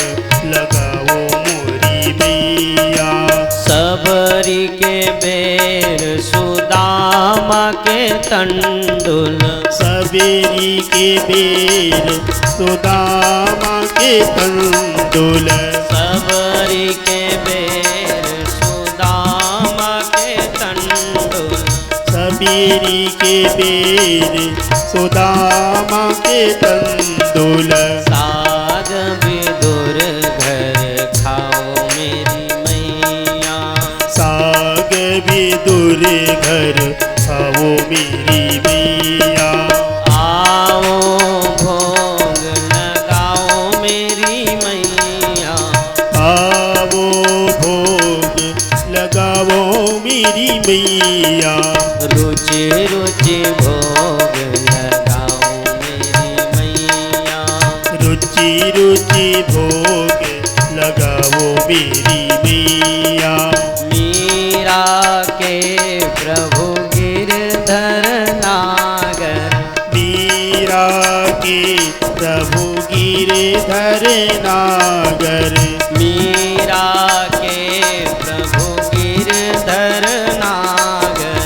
लगाओ मोरी मैया, सबरी के बेर सुदामा के तंडुल, सबेरी के बेर सुदामा के तंडुल, सबरी के बेर सुदामा के तंडुल, सबेरी के बेर सुदामा के तंडुल, साग विदुर घर खाओ मेरी मैया, साग विदुर घर खाओ मेरी मैया, आओ भोग लगाओ मेरी मैया, आओ भोग लगाओ मेरी मैया, रुचि रुचि भोग लगाओ मेरी मैया, रुचि रुचि भोग लगाओ मेरी मैया, मीरा के प्रभु गिरधर नागर, मीरा के प्रभु गिरधर नागर, मीरा के प्रभु गिरधर नागर,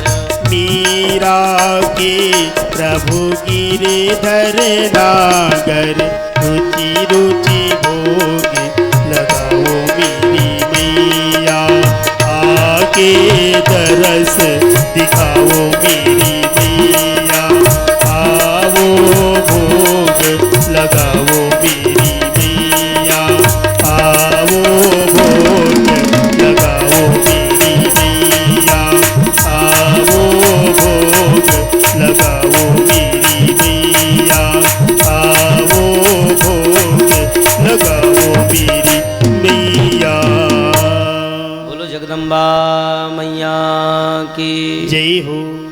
मीरा के प्रभु गिरधर नागर, रुचि रुचि भोग लगाओ मेरी मैया, आके दरस दिखाओ मेरी मैया, आओ भोग लगाओ मेरी मैया, आओ भोग लगाओ मेरी मैया, आओ भोग लगाओ मेरी मैया, आओ भोग लगाओ मेरी मैया। बोलो जगदम्बा मैया की जय हो।